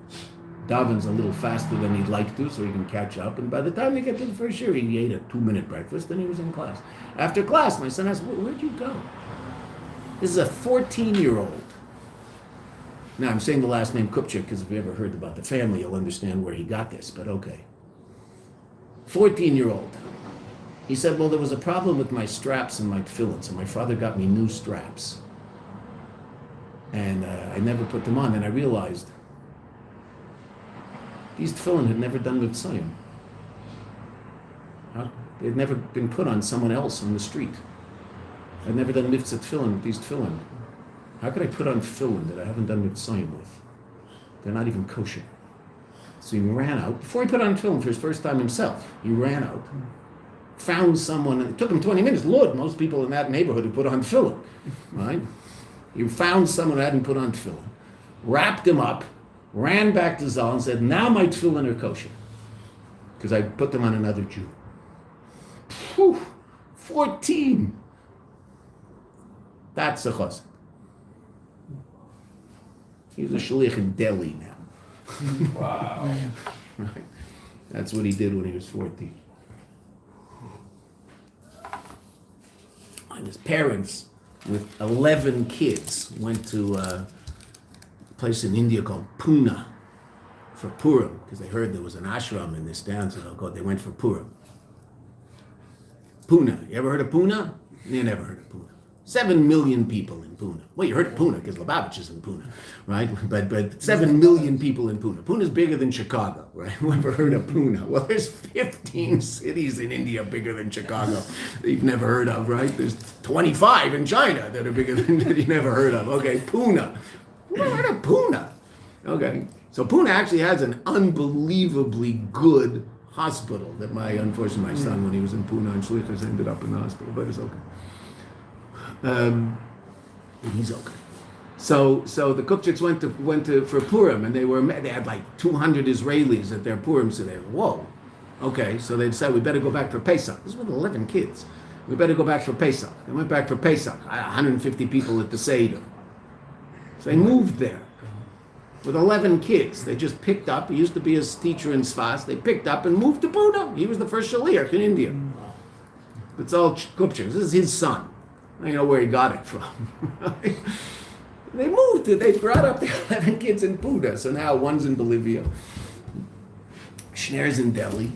davens a little faster than he'd like to so he can catch up. And by the time they get to the first year, he ate a 2-minute breakfast and he was in class. After class, my son asked, where'd you go? This is a 14-year-old. Now, I'm saying the last name Kupchak because if you ever heard about the family, you'll understand where he got this, but okay. 14-year-old. He said, well, there was a problem with my straps and my tefillin, so my father got me new straps. And I never put them on, and I realized these tefillin had never done mitzvayim. They'd never been put on someone else on the street. I'd never done mitzvah tefillin with these tefillin. How could I put on tefillin that I haven't done mitzvayim with? They're not even kosher. So he ran out. Before he put on tefillin for his first time himself, he ran out, found someone, and it took him 20 minutes. Lord, most people in that neighborhood who put on tefillin, right? He found someone who hadn't put on tefillin, wrapped him up, ran back to Zal and said, now my tefillin are kosher, because I put them on another Jew. Whew, 14. That's a chassid. He's a shaliach in Delhi now. Wow. Right. That's what he did when he was 14. And his parents, with 11 kids, went to a place in India called Pune for Purim, because they heard there was an ashram in this town, so they went for Purim. Pune. You ever heard of Pune? You never heard of Pune. 7 million people in Pune. Well, you heard of Pune because Lubavitch is in Pune, right? But 7 million people in Pune. Pune is bigger than Chicago, right? Who ever heard of Pune? Well, there's 15 cities in India bigger than Chicago that you've never heard of, right? There's 25 in China that are bigger than that you never heard of. Okay, Pune. Who ever heard of Pune? Okay, so Pune actually has an unbelievably good hospital that unfortunately, my son, when he was in Pune and Shlichus, ended up in the hospital, but it's okay. He's okay. So the Kupchaks went to for Purim, and they had like 200 Israelis at their Purim, so they were, whoa, okay. So they decided we better go back for Pesach. This was with 11 kids. We better go back for Pesach. They went back for Pesach. 150 people at the Seder. So they moved there with 11 kids. They just picked up. He used to be his teacher in Sfas. They picked up and moved to Pune. He was the first shaliach in India. It's all Kupchaks. This is his son. I don't know where he got it from. They moved it. They brought up the 11 kids in Pune. So now one's in Bolivia. Schneer's in Delhi.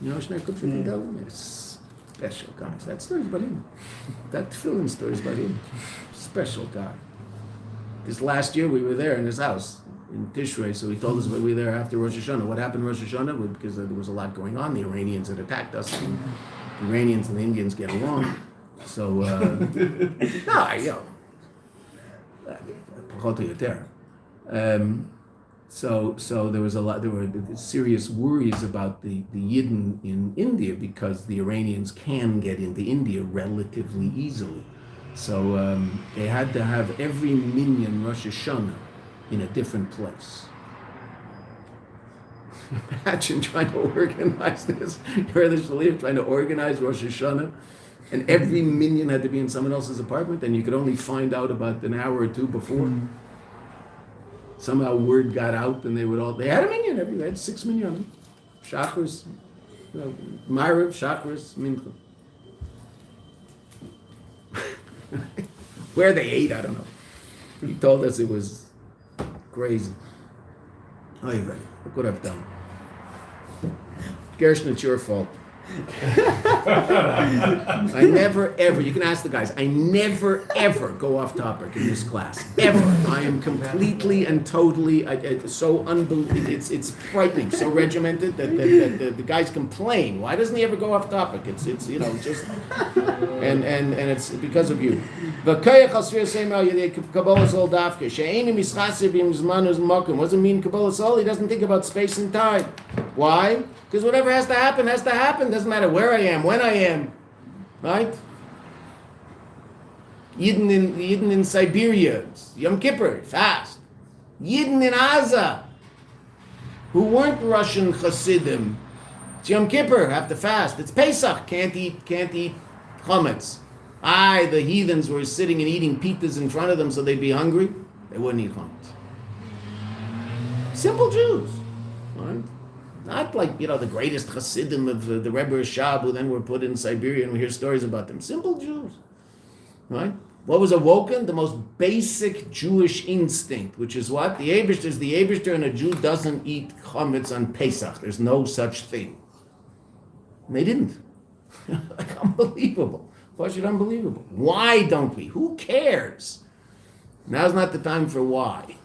You know Schneer Kupchak in Delhi? It's special guys. That story's about him. That film story's about him. Special guy. This last year we were there in his house in Tishrei, so he told us we were there after Rosh Hashanah. What happened Rosh Hashanah? Because there was a lot going on. The Iranians had attacked us. And the Iranians and the Indians get along. So, so there were serious worries about the Yidden in India because the Iranians can get into India relatively easily. So they had to have every minyan Rosh Hashanah in a different place. Imagine trying to organize this. You're the Shalif trying to organize Rosh Hashanah, and every minyan had to be in someone else's apartment, and you could only find out about an hour or two before. Somehow word got out, and they had a minyan. They had 6 minyan. Shachris, Ma'ariv, Shachris, Mincha. Where they ate, I don't know. He told us it was crazy. Oh, you're ready. Look what I've done. Gershon, it's your fault. I never ever, you can ask the guys, I never ever go off topic in this class. Ever. I am completely and totally, so unbelievable, it's frightening, so regimented that the guys complain. Why doesn't he ever go off topic? It's just, and it's because of you. What does it mean Kabbalah Sol? He doesn't think about space and time. Why? Because whatever has to happen, doesn't matter where I am, when I am, right? Yidden in Siberia, Yom Kippur, fast. Yidden in Gaza, who weren't Russian Chassidim, it's Yom Kippur, have to fast. It's Pesach, can't eat chametz. The heathens were sitting and eating pitas in front of them so they'd be hungry. They wouldn't eat chametz. Simple Jews. Right? Not like, the greatest Chassidim of the Rebbe Rashab who then were put in Siberia and we hear stories about them. Simple Jews. Right? What was awoken? The most basic Jewish instinct, which is what? The Eibishter is the Eibishter, and a Jew doesn't eat chametz on Pesach. There's no such thing. And they didn't. Like, unbelievable. Unbelievable. Why don't we? Who cares? Now's not the time for why.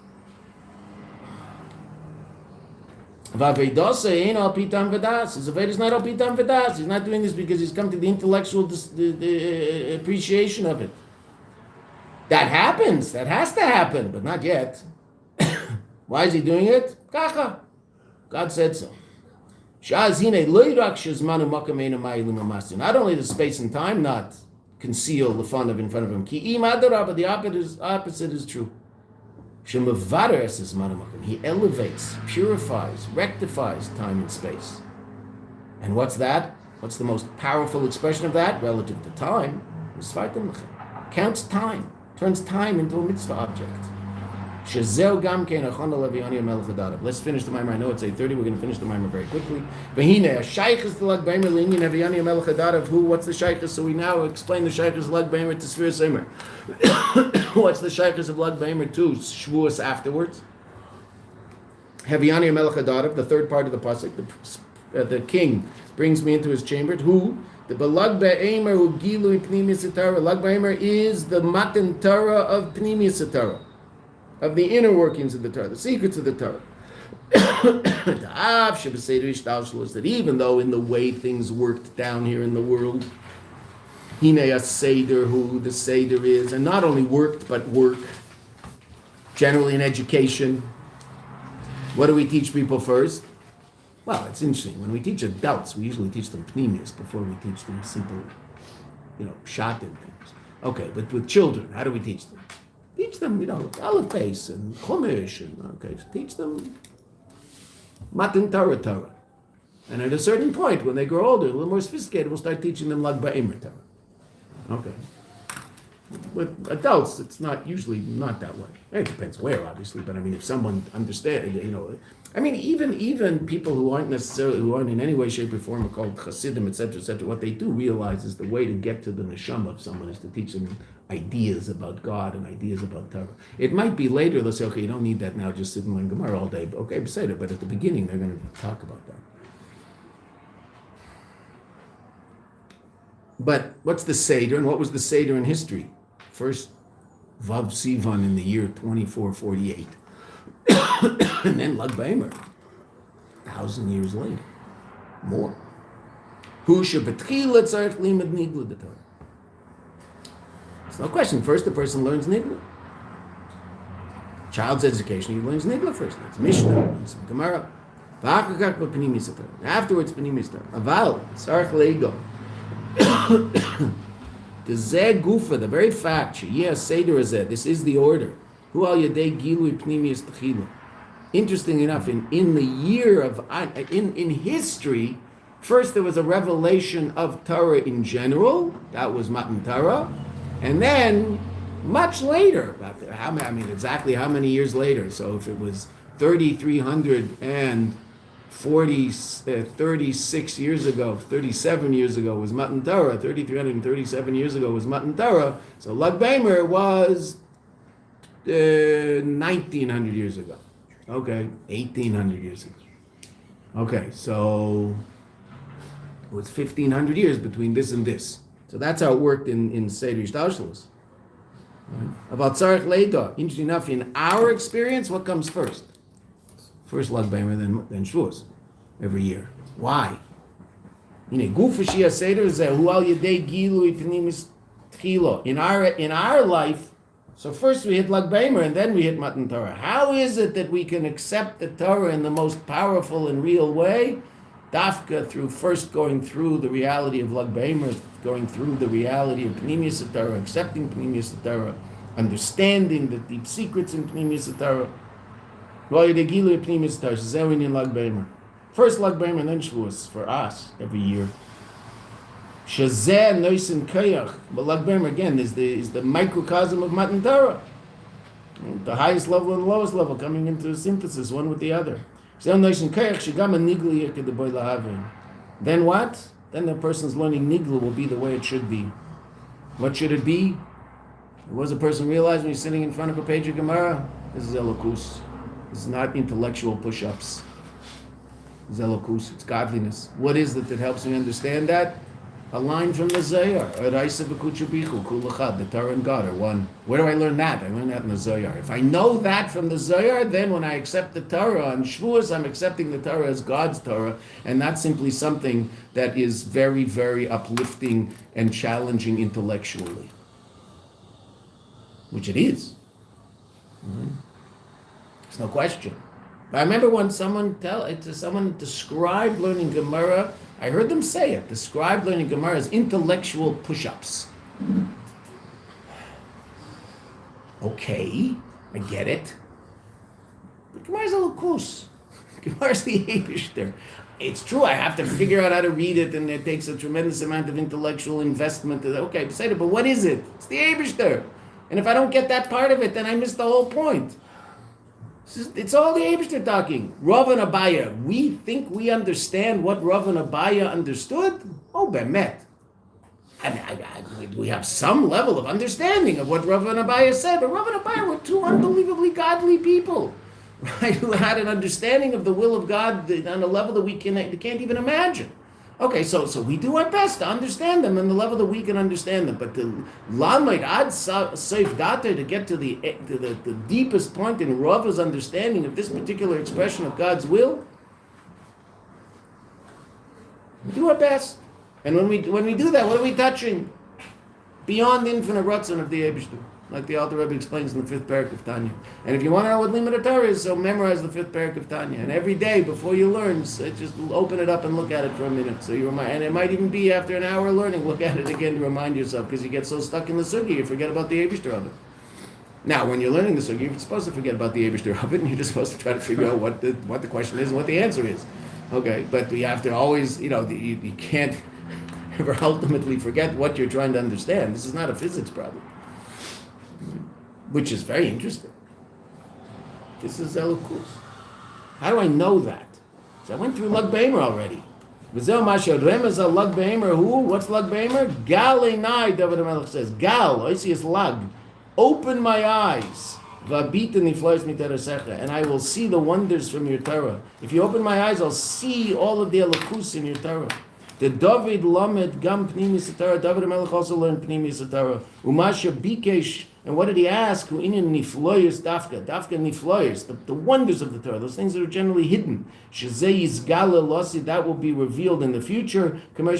His Aved is not al pitam v'das. He's not doing this because he's come to the intellectual appreciation of it. That happens. That has to happen, but not yet. Why is he doing it? Kacha. God said so. Not only does space and time not conceal the fun of in front of him, but the opposite is true. He elevates, purifies, rectifies time and space. And what's that? What's the most powerful expression of that relative to time? Usfartem. Counts time, turns time into a mitzvah object. Let's finish the Maimer. I know it's 8:30. We're going to finish the Maimer very quickly. What's the shaykhus? So we now explain the shaykhus of Lag Baimer to Sfir Seimer. What's the shaykhus of Lag Baimer to Shavuos afterwards? Heviani Melech Hadarav, the third part of the pasuk. The king brings me into his chamber. Who? The Lag Baimer who Gilui Pnimius Torah. Lag Baimer is the Matan Torah of Pnimius Torah, of the inner workings of the Torah, the secrets of the Torah. That even though in the way things worked down here in the world, Hine a Seder, who the Seder is, and not only worked, but work, generally in education. What do we teach people first? Well, it's interesting. When we teach adults, we usually teach them pnimius before we teach them simple, pshat and things. Okay, but with children, how do we teach them? Teach them, Aleph Beis and Chumash, and teach them Matan Torah. And at a certain point, when they grow older, a little more sophisticated, we'll start teaching them Lag Baimer Torah. Okay. With adults, it's usually not that way. It depends where, obviously, but if someone understands, even people who aren't in any way, shape, or form called Chassidim, etc., what they do realize is the way to get to the neshama of someone is to teach them ideas about God and ideas about Torah. It might be later, they'll say, okay, you don't need that now, just sit and learn Gemara all day. Okay, but at the beginning, they're going to talk about that. But what's the Seder, and what was the Seder in history? First, Vav Sivan in the year 2448. And then Lag Baimer, 1,000 years later. More. It's no question. First, the person learns Nigla. Child's education, he learns Nigla first. That's Mishnah, some Gemara. Afterwards, Pnimis Torah. Aval, Sarach Leigo. The Zeh Gufa, the very fact, Seder Zeh, this is the order. Hu al Yadei Gilui Pnimius Techila. Interesting enough, in the year of, in history, first there was a revelation of Torah in general, that was Matan Torah, and then much later, exactly how many years later, so if it was 36 years ago, 37 years ago was Matan Torah, 337 years ago was Matan Torah, so Lag Baimer was 1900 years ago. Okay, 1800 years ago. Okay, so it was 1500 years between this and this. So that's how it worked in Seder Ishtalshalos. Right? About Tzarech Leida, interesting enough, in our experience, what comes first? First Lag Baimer, then Shavuos, every year. Why? In our life, so first we hit Lag Baimer and then we hit Matan Torah. How is it that we can accept the Torah in the most powerful and real way? Dafka, through first going through the reality of Lag Baimer, going through the reality of Pnimius Torah, accepting Pnimius Torah, understanding the deep secrets in Pnimius Torah. First Lag Baimer and then Shavuos for us every year. Shazeh Noisin Kayach. But Lag Baimer again is the microcosm of Matan Torah. The highest level and the lowest level coming into synthesis, one with the other. Then what? Then the person's learning nigla will be the way it should be. What should it be? What does a person realize when he's sitting in front of a page of Gemara? This is elokus. This is not intellectual push-ups. This is elokus. It's godliness. What is it that helps me understand that? A line from the Zohar. The Torah and God are one. Where do I learn that? I learn that in the Zohar. If I know that from the Zohar, then when I accept the Torah on Shavuos, I'm accepting the Torah as God's Torah, and not simply something that is very, very uplifting and challenging intellectually. Which it is. Mm-hmm. There's no question. I remember when someone described learning Gemara, I heard them say it, described learning Gemara as intellectual push-ups. Okay, I get it. But Gemara is a lukus. Gemara is the Eibishter. It's true, I have to figure out how to read it, and it takes a tremendous amount of intellectual investment. Okay, but what is it? It's the Eibishter. And if I don't get that part of it, then I miss the whole point. It's all the Eibishter talking. Rav and Abaya. We think we understand what Rav and Abaya understood? Oh, bemet. And we have some level of understanding of what Rav and Abaya said, but Rav and Abaya were two unbelievably godly people, right? Who had an understanding of the will of God on a level that we can't even imagine. Okay, so we do our best to understand them on the level that we can understand them, but the Lamed Ad Seif Data, to get to the deepest point in Rava's understanding of this particular expression of God's will, we do our best. And when we do that, what are we touching? Beyond the infinite Ratzon of the Eibishter, like the Alter Rebbe explains in the 5th parak of Tanya. And if you want to know what Limud Torah is, so memorize the 5th parak of Tanya. And every day before you learn, just open it up and look at it for a minute. So you remind, and it might even be after an hour learning, look at it again to remind yourself, because you get so stuck in the sugi, you forget about the Eibishter of it. Now, when you're learning the sugi, you're supposed to forget about the Eibishter of it, and you're just supposed to try to figure out what the question is and what the answer is. Okay, but you have to always, you can't ever ultimately forget what you're trying to understand. This is not a physics problem, which is very interesting. This is elokus. How do I know that? So I went through Lag B'Omer already. V'zeh masha remez al Lag B'Omer. Who? What's Lag B'Omer? Gal einai, David HaMelech says. Gal, oisius lag. Open my eyes. V'abitani flois miterasecha. And I will see the wonders from your Torah. If you open my eyes, I'll see all of the elokus in your Torah. The David lamed gam pnimis Torah. David HaMelech also learned pnimis Torah. Umasha bikesh. And what did he ask? Who in nifloyos dafka nifloyos, the wonders of the Torah, those things that are generally hidden. Shezei yizgala losi, that will be revealed in the future. Like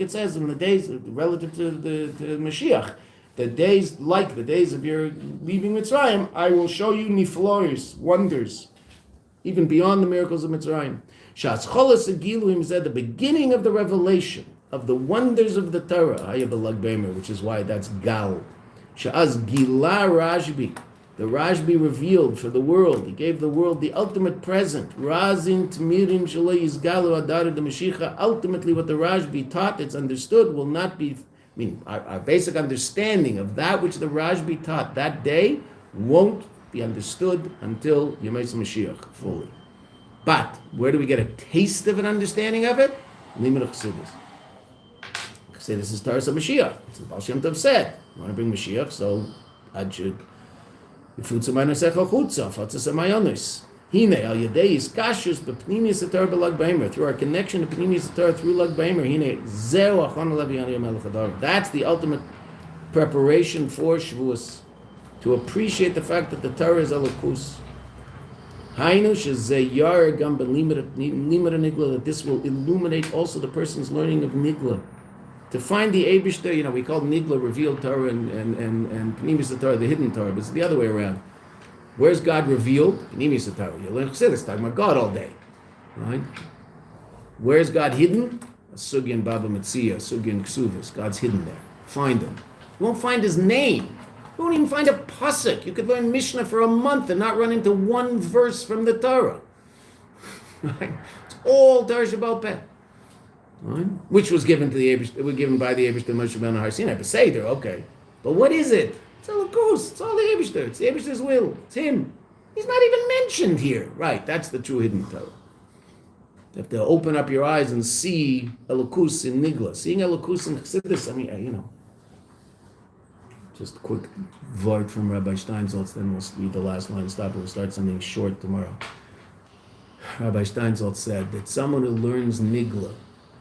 it says in the days relative to Mashiach, the days like the days of your leaving Mitzrayim, I will show you nifloyos, wonders, even beyond the miracles of Mitzrayim. Shas cholas agiluim said the beginning of the revelation of the wonders of the Torah, Hayab Lag B'Omer, which is why that's Gal. Sha'az Gila Rashbi, the Rashbi revealed for the world. He gave the world the ultimate present. Razin Tmirin Shalei Yizgalu Adar de Mashiach. Ultimately, what the Rashbi taught, it's understood, will not be. Our basic understanding of that which the Rashbi taught that day won't be understood until Yemais Mashiach fully. But where do we get a taste of an understanding of it? Limud Chassidus. Say this is Torah Mashiach. It's the Baal Shem Tov said. You want to bring Mashiach, so I should. Ifutza Mayanot Chutza, Fatzas Mayanot. Hine al Yadei Iskashus b'Pnimis Torah b'Lag B'Omer, through our connection to Pnimis Torah through Lag B'Omer. Hine Zeu Achon Levi Yom Melech. That's the ultimate preparation for Shavuos, to appreciate the fact that the Torah is elokus. Hainu shezeh yar gam b'limud nigla, that this will illuminate also the person's learning of nigla. To find the Eibishter, we call Nigla revealed Torah and Pnimis Torah the hidden Torah, but it's the other way around. Where's God revealed? Pnimis Torah. You learn Chassidus, talking about God all day, right? Where's God hidden? A Sugi and Baba Metzia, Sugi and Ksuvas. God's hidden there. Find him. You won't find his name. You won't even find a pasuk. You could learn Mishnah for a month and not run into one verse from the Torah. Right? It's all Torah Shabbal Peh. Right? Which was given to the Eibishter, were given by the Eibishter Moshe ben Har Sinai. Beseder, okay. But what is it? It's elokus. It's all the Eibishter. It's the Eibishter's will. It's him. He's not even mentioned here. Right, that's the true hidden Torah. You have to open up your eyes and see Elokus in Nigla. Seeing Elokus in Chassidus, I mean, just a quick word from Rabbi Steinsaltz, then we'll read the last line, stop, we'll start something short tomorrow. Rabbi Steinsaltz said that someone who learns Nigla,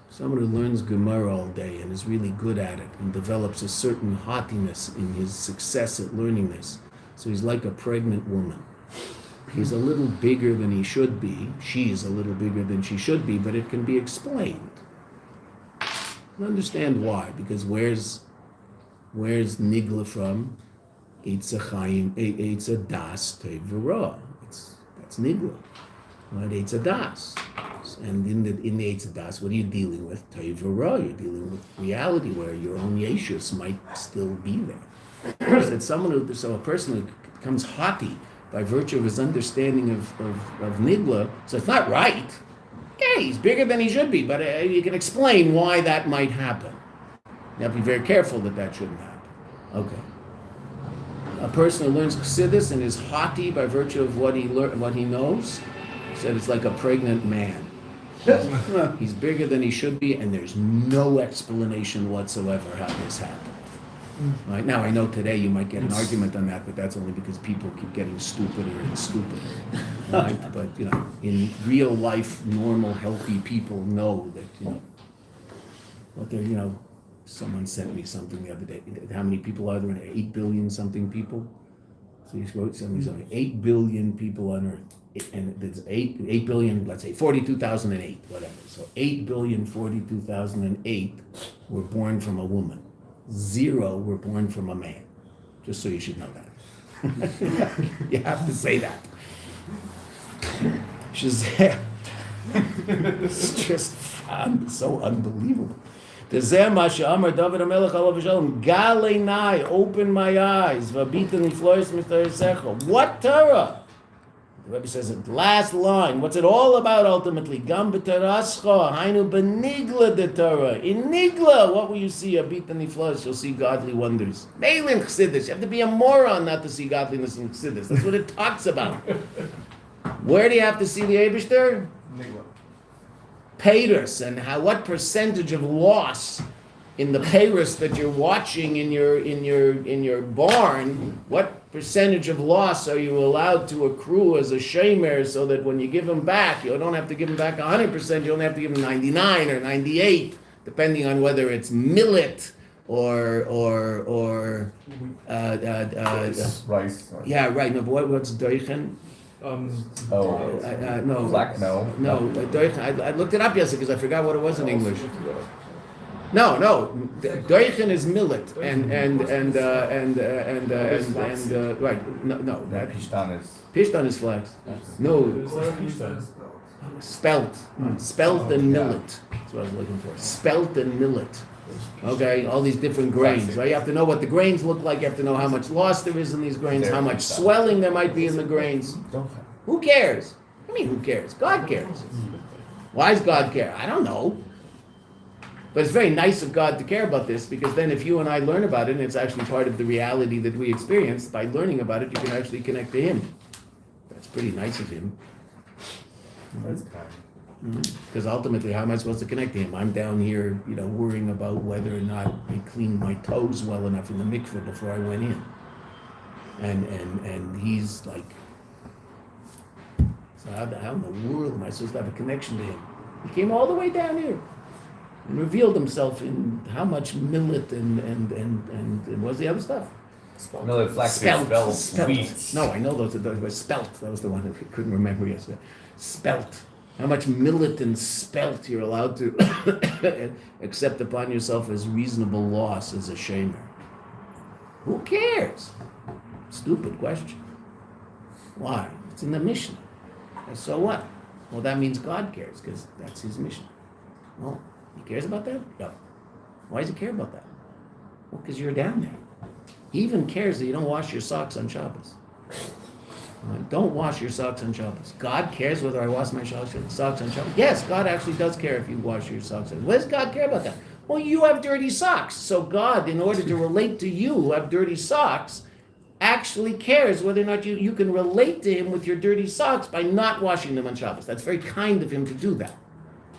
someone who learns Gemara all day and is really good at it and develops a certain haughtiness in his success at learning this, so he's like a pregnant woman. He's a little bigger than he should be. She's a little bigger than she should be, but it can be explained. I understand why, because where's Nigla from? Eitz Chaim, Eitz Das Tevura. That's Nigla. Right? Eitz Das. And in the Eitz Das, what are you dealing with? Tevura. You're dealing with reality where your own Yeshus might still be there. So a person who becomes haughty by virtue of his understanding of Nigla, so it's not right. Okay, he's bigger than he should be, but you can explain why that might happen. You have to be very careful that shouldn't happen. Okay. A person who learns Chassidus and is haughty by virtue of what he knows, said it's like a pregnant man. He's bigger than he should be, and there's no explanation whatsoever how this happened. Right now, I know today you might get an argument on that, but that's only because people keep getting stupider and stupider. Right? But in real life, normal, healthy people know that what they're Someone sent me something the other day. How many people are there? 8 billion something people. So he wrote something. 8 billion people on Earth, and there's 8 billion. Let's say 42,008, whatever. So 8 billion 42,008 were born from a woman. 0 were born from a man. Just so you should know that. You have to say that. Shazam. It's just so unbelievable. Open my eyes. What Torah? The Rebbe says it, last line. What's it all about ultimately? In Nigla, what will you see? You'll see godly wonders. Meilin Chassidus. You have to be a moron not to see godliness in Chassidus. That's what it talks about. Where do you have to see the Eibishter? Nigla. Peiros, and what percentage of loss in the peiros that you're watching in your barn, what percentage of loss are you allowed to accrue as a shemer, so that when you give them back, you don't have to give them back 100%, you only have to give them 99 or 98, depending on whether it's millet or rice. yeah, right. No, but what's doichen? No. Black, no. I looked it up yesterday because I forgot what it was in English. No, doichen is millet, and right. No. That Pishtan is flax. No, spelt and millet. That's what I was looking for. Spelt and millet. Okay, all these different grains, right? You have to know what the grains look like. You have to know how much loss there is in these grains, how much swelling there might be in the grains. Who cares? I mean, who cares? God cares. Why does God care? I don't know. But it's very nice of God to care about this, because then if you and I learn about it, and it's actually part of the reality that we experience, by learning about it, you can actually connect to Him. That's pretty nice of Him. That's kind. Because ultimately, how am I supposed to connect to Him? I'm down here, worrying about whether or not I cleaned my toes well enough in the mikveh before I went in. And He's like, so how in the world am I supposed to have a connection to Him? He came all the way down here and revealed Himself in how much millet and what's the other stuff? Millet, flax, spelt. Wheat. No, I know those were spelt. That was the one that I couldn't remember yesterday. Spelt. How much millet and spelt you're allowed to accept upon yourself as reasonable loss as a shamer. Who cares? Stupid question. Why? It's in the mission. And so what? Well, that means God cares, because that's His mission. Well, He cares about that? Yeah. Why does He care about that? Well, because you're down there. He even cares that you don't wash your socks on Shabbos. Don't wash your socks on Shabbos. God cares whether I wash my socks on Shabbos. Yes, God actually does care if you wash your socks. What does God care about that? Well, you have dirty socks. So God, in order to relate to you who have dirty socks, actually cares whether or not you can relate to him with your dirty socks by not washing them on Shabbos. That's very kind of him to do that.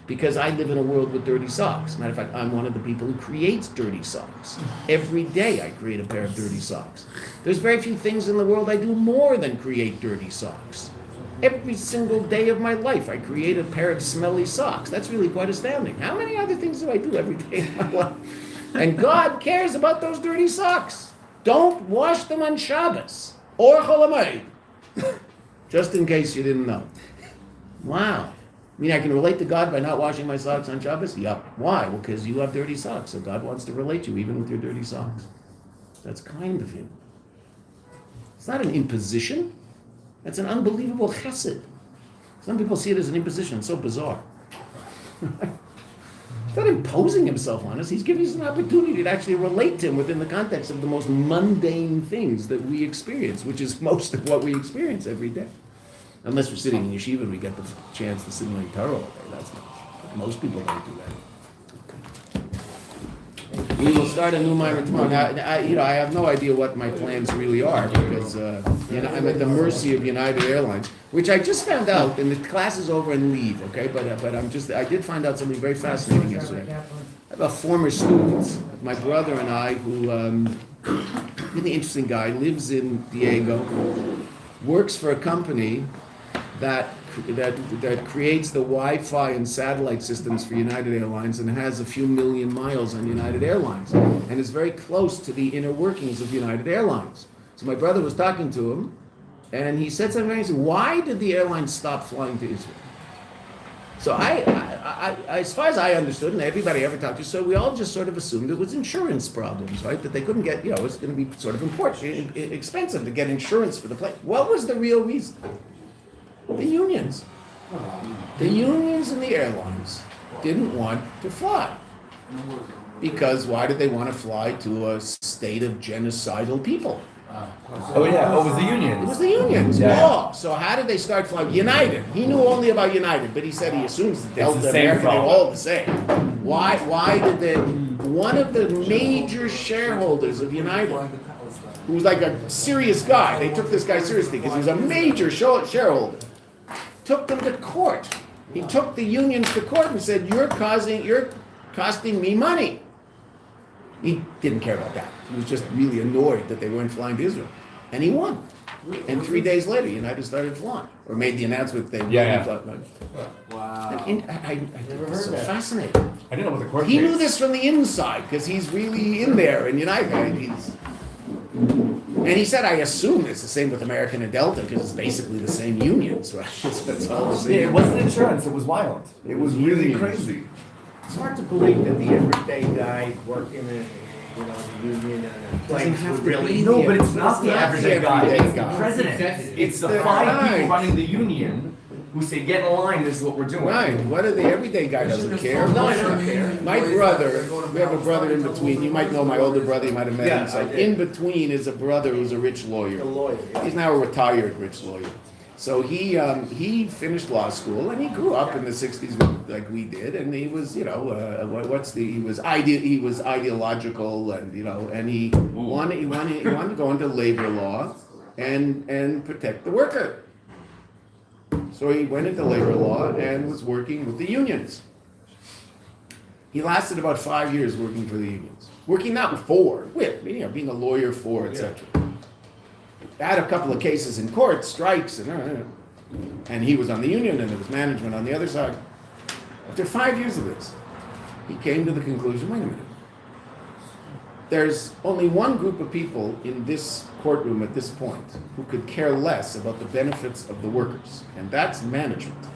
Because I live in a world with dirty socks. Matter of fact, I'm one of the people who creates dirty socks. Every day I create a pair of dirty socks. There's very few things in the world I do more than create dirty socks. Every single day of my life, I create a pair of smelly socks. That's really quite astounding. How many other things do I do every day of my life? And God cares about those dirty socks. Don't wash them on Shabbos or Chol Hamoed. Just in case you didn't know. Wow. I mean, I can relate to God by not washing my socks on Shabbos? Yup. Why? Well, because you have dirty socks, so God wants to relate to you even with your dirty socks. That's kind of him. It's not an imposition. That's an unbelievable chesed. Some people see it as an imposition. It's so bizarre. He's not imposing himself on us. He's giving us an opportunity to actually relate to him within the context of the most mundane things that we experience, which is most of what we experience every day. Unless we're sitting in yeshiva and we get the chance to sit in Torah all day. That's not, most people don't do that. Okay. We will start a new Myra tomorrow. Now, I have no idea what my plans really are because I'm at the mercy of United Airlines, which I just found out, and the class is over and leave. Okay, but I did find out something very fascinating yesterday. I have a former student, my brother and I, who really interesting guy, lives in Diego, works for a company that creates the Wi-Fi and satellite systems for United Airlines and has a few million miles on United Airlines and is very close to the inner workings of United Airlines. So my brother was talking to him and he said something, he said, why did the airline stop flying to Israel? So I, as far as I understood, and everybody I ever talked to, so we all just sort of assumed it was insurance problems, right? That they couldn't get, it's going to be sort of important, expensive to get insurance for the plane. What was the real reason? The unions. The unions and the airlines didn't want to fly. Because why did they want to fly to a state of genocidal people? Oh yeah, it was the unions. It was the unions. Yeah. Oh, so how did they start flying? United. He knew only about United, but he said he assumes that Delta, the same American, they're problem. all the same. Why did they? One of the major shareholders of United, who was like a serious guy, they took this guy seriously because he was a major shareholder, took them to court. He took the unions to court and said, you're costing me money. He didn't care about that. He was just really annoyed that they weren't flying to Israel. And he won. And 3 days later, United started flying. Or made the announcement they Yeah. fly. Wow. I think it's so fascinating. I didn't know what the court He case. knew this from the inside because he's really in there in United. And he said, I assume it's the same with American and Delta because it's basically the same unions, right? It's all the same. Yeah, it wasn't insurance. It was violent. It was really Unions. crazy. It's hard to believe that the everyday guy working in, the union and a place have would to really. be No, the- but it's not the everyday guy. everyday It's the guy. president. It's the the 5 guy. people running the union who say, get in line, this is what we're doing. Right. What are the everyday guy doesn't care? No, I don't care. My brother, we have a brother in between. You might know my older brother, you might have met Yeah, him. So I did. in between is a brother who's a rich lawyer. The lawyer. He's now a retired rich lawyer. So he finished law school and he grew up in the 60s like we did, and he was he was ideological and and he wanted to go into labor law and protect the worker. So he went into labor law and was working with the unions. He lasted about 5 years working for the unions. Working not for, with, being a lawyer for, etc. Had a couple of cases in court, strikes, and he was on the union and there was management on the other side. After 5 years of this, he came to the conclusion, wait a minute. There's only one group of people in this courtroom at this point who could care less about the benefits of the workers, and that's management.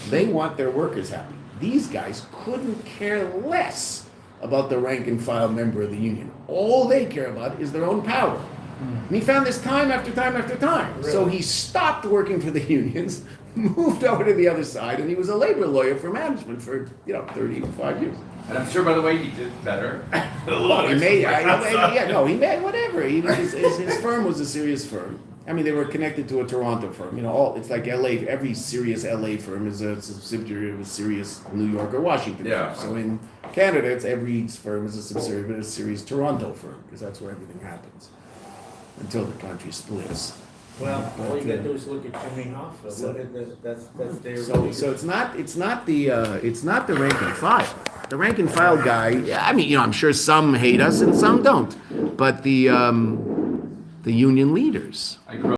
They want their workers happy. These guys couldn't care less about the rank and file member of the union. All they care about is their own power. And he found this time after time after time. Really? So he stopped working for the unions, moved over to the other side, and he was a labor lawyer for management for 35 years. And I'm sure, by the way, he did better. Well, he made, he made whatever. His firm was a serious firm. I mean, they were connected to a Toronto firm. It's like LA. Every serious LA firm is a subsidiary of a serious New York or Washington Yeah. firm. So in Canada, every firm is a subsidiary of a serious Toronto firm because that's where everything happens. until the country splits. Well, all you gotta do is look at Jimmy Hoffa, look at that's their. So it's not the rank and file. The rank and file guy. I mean, I'm sure some hate us and some don't, but the union leaders. I grew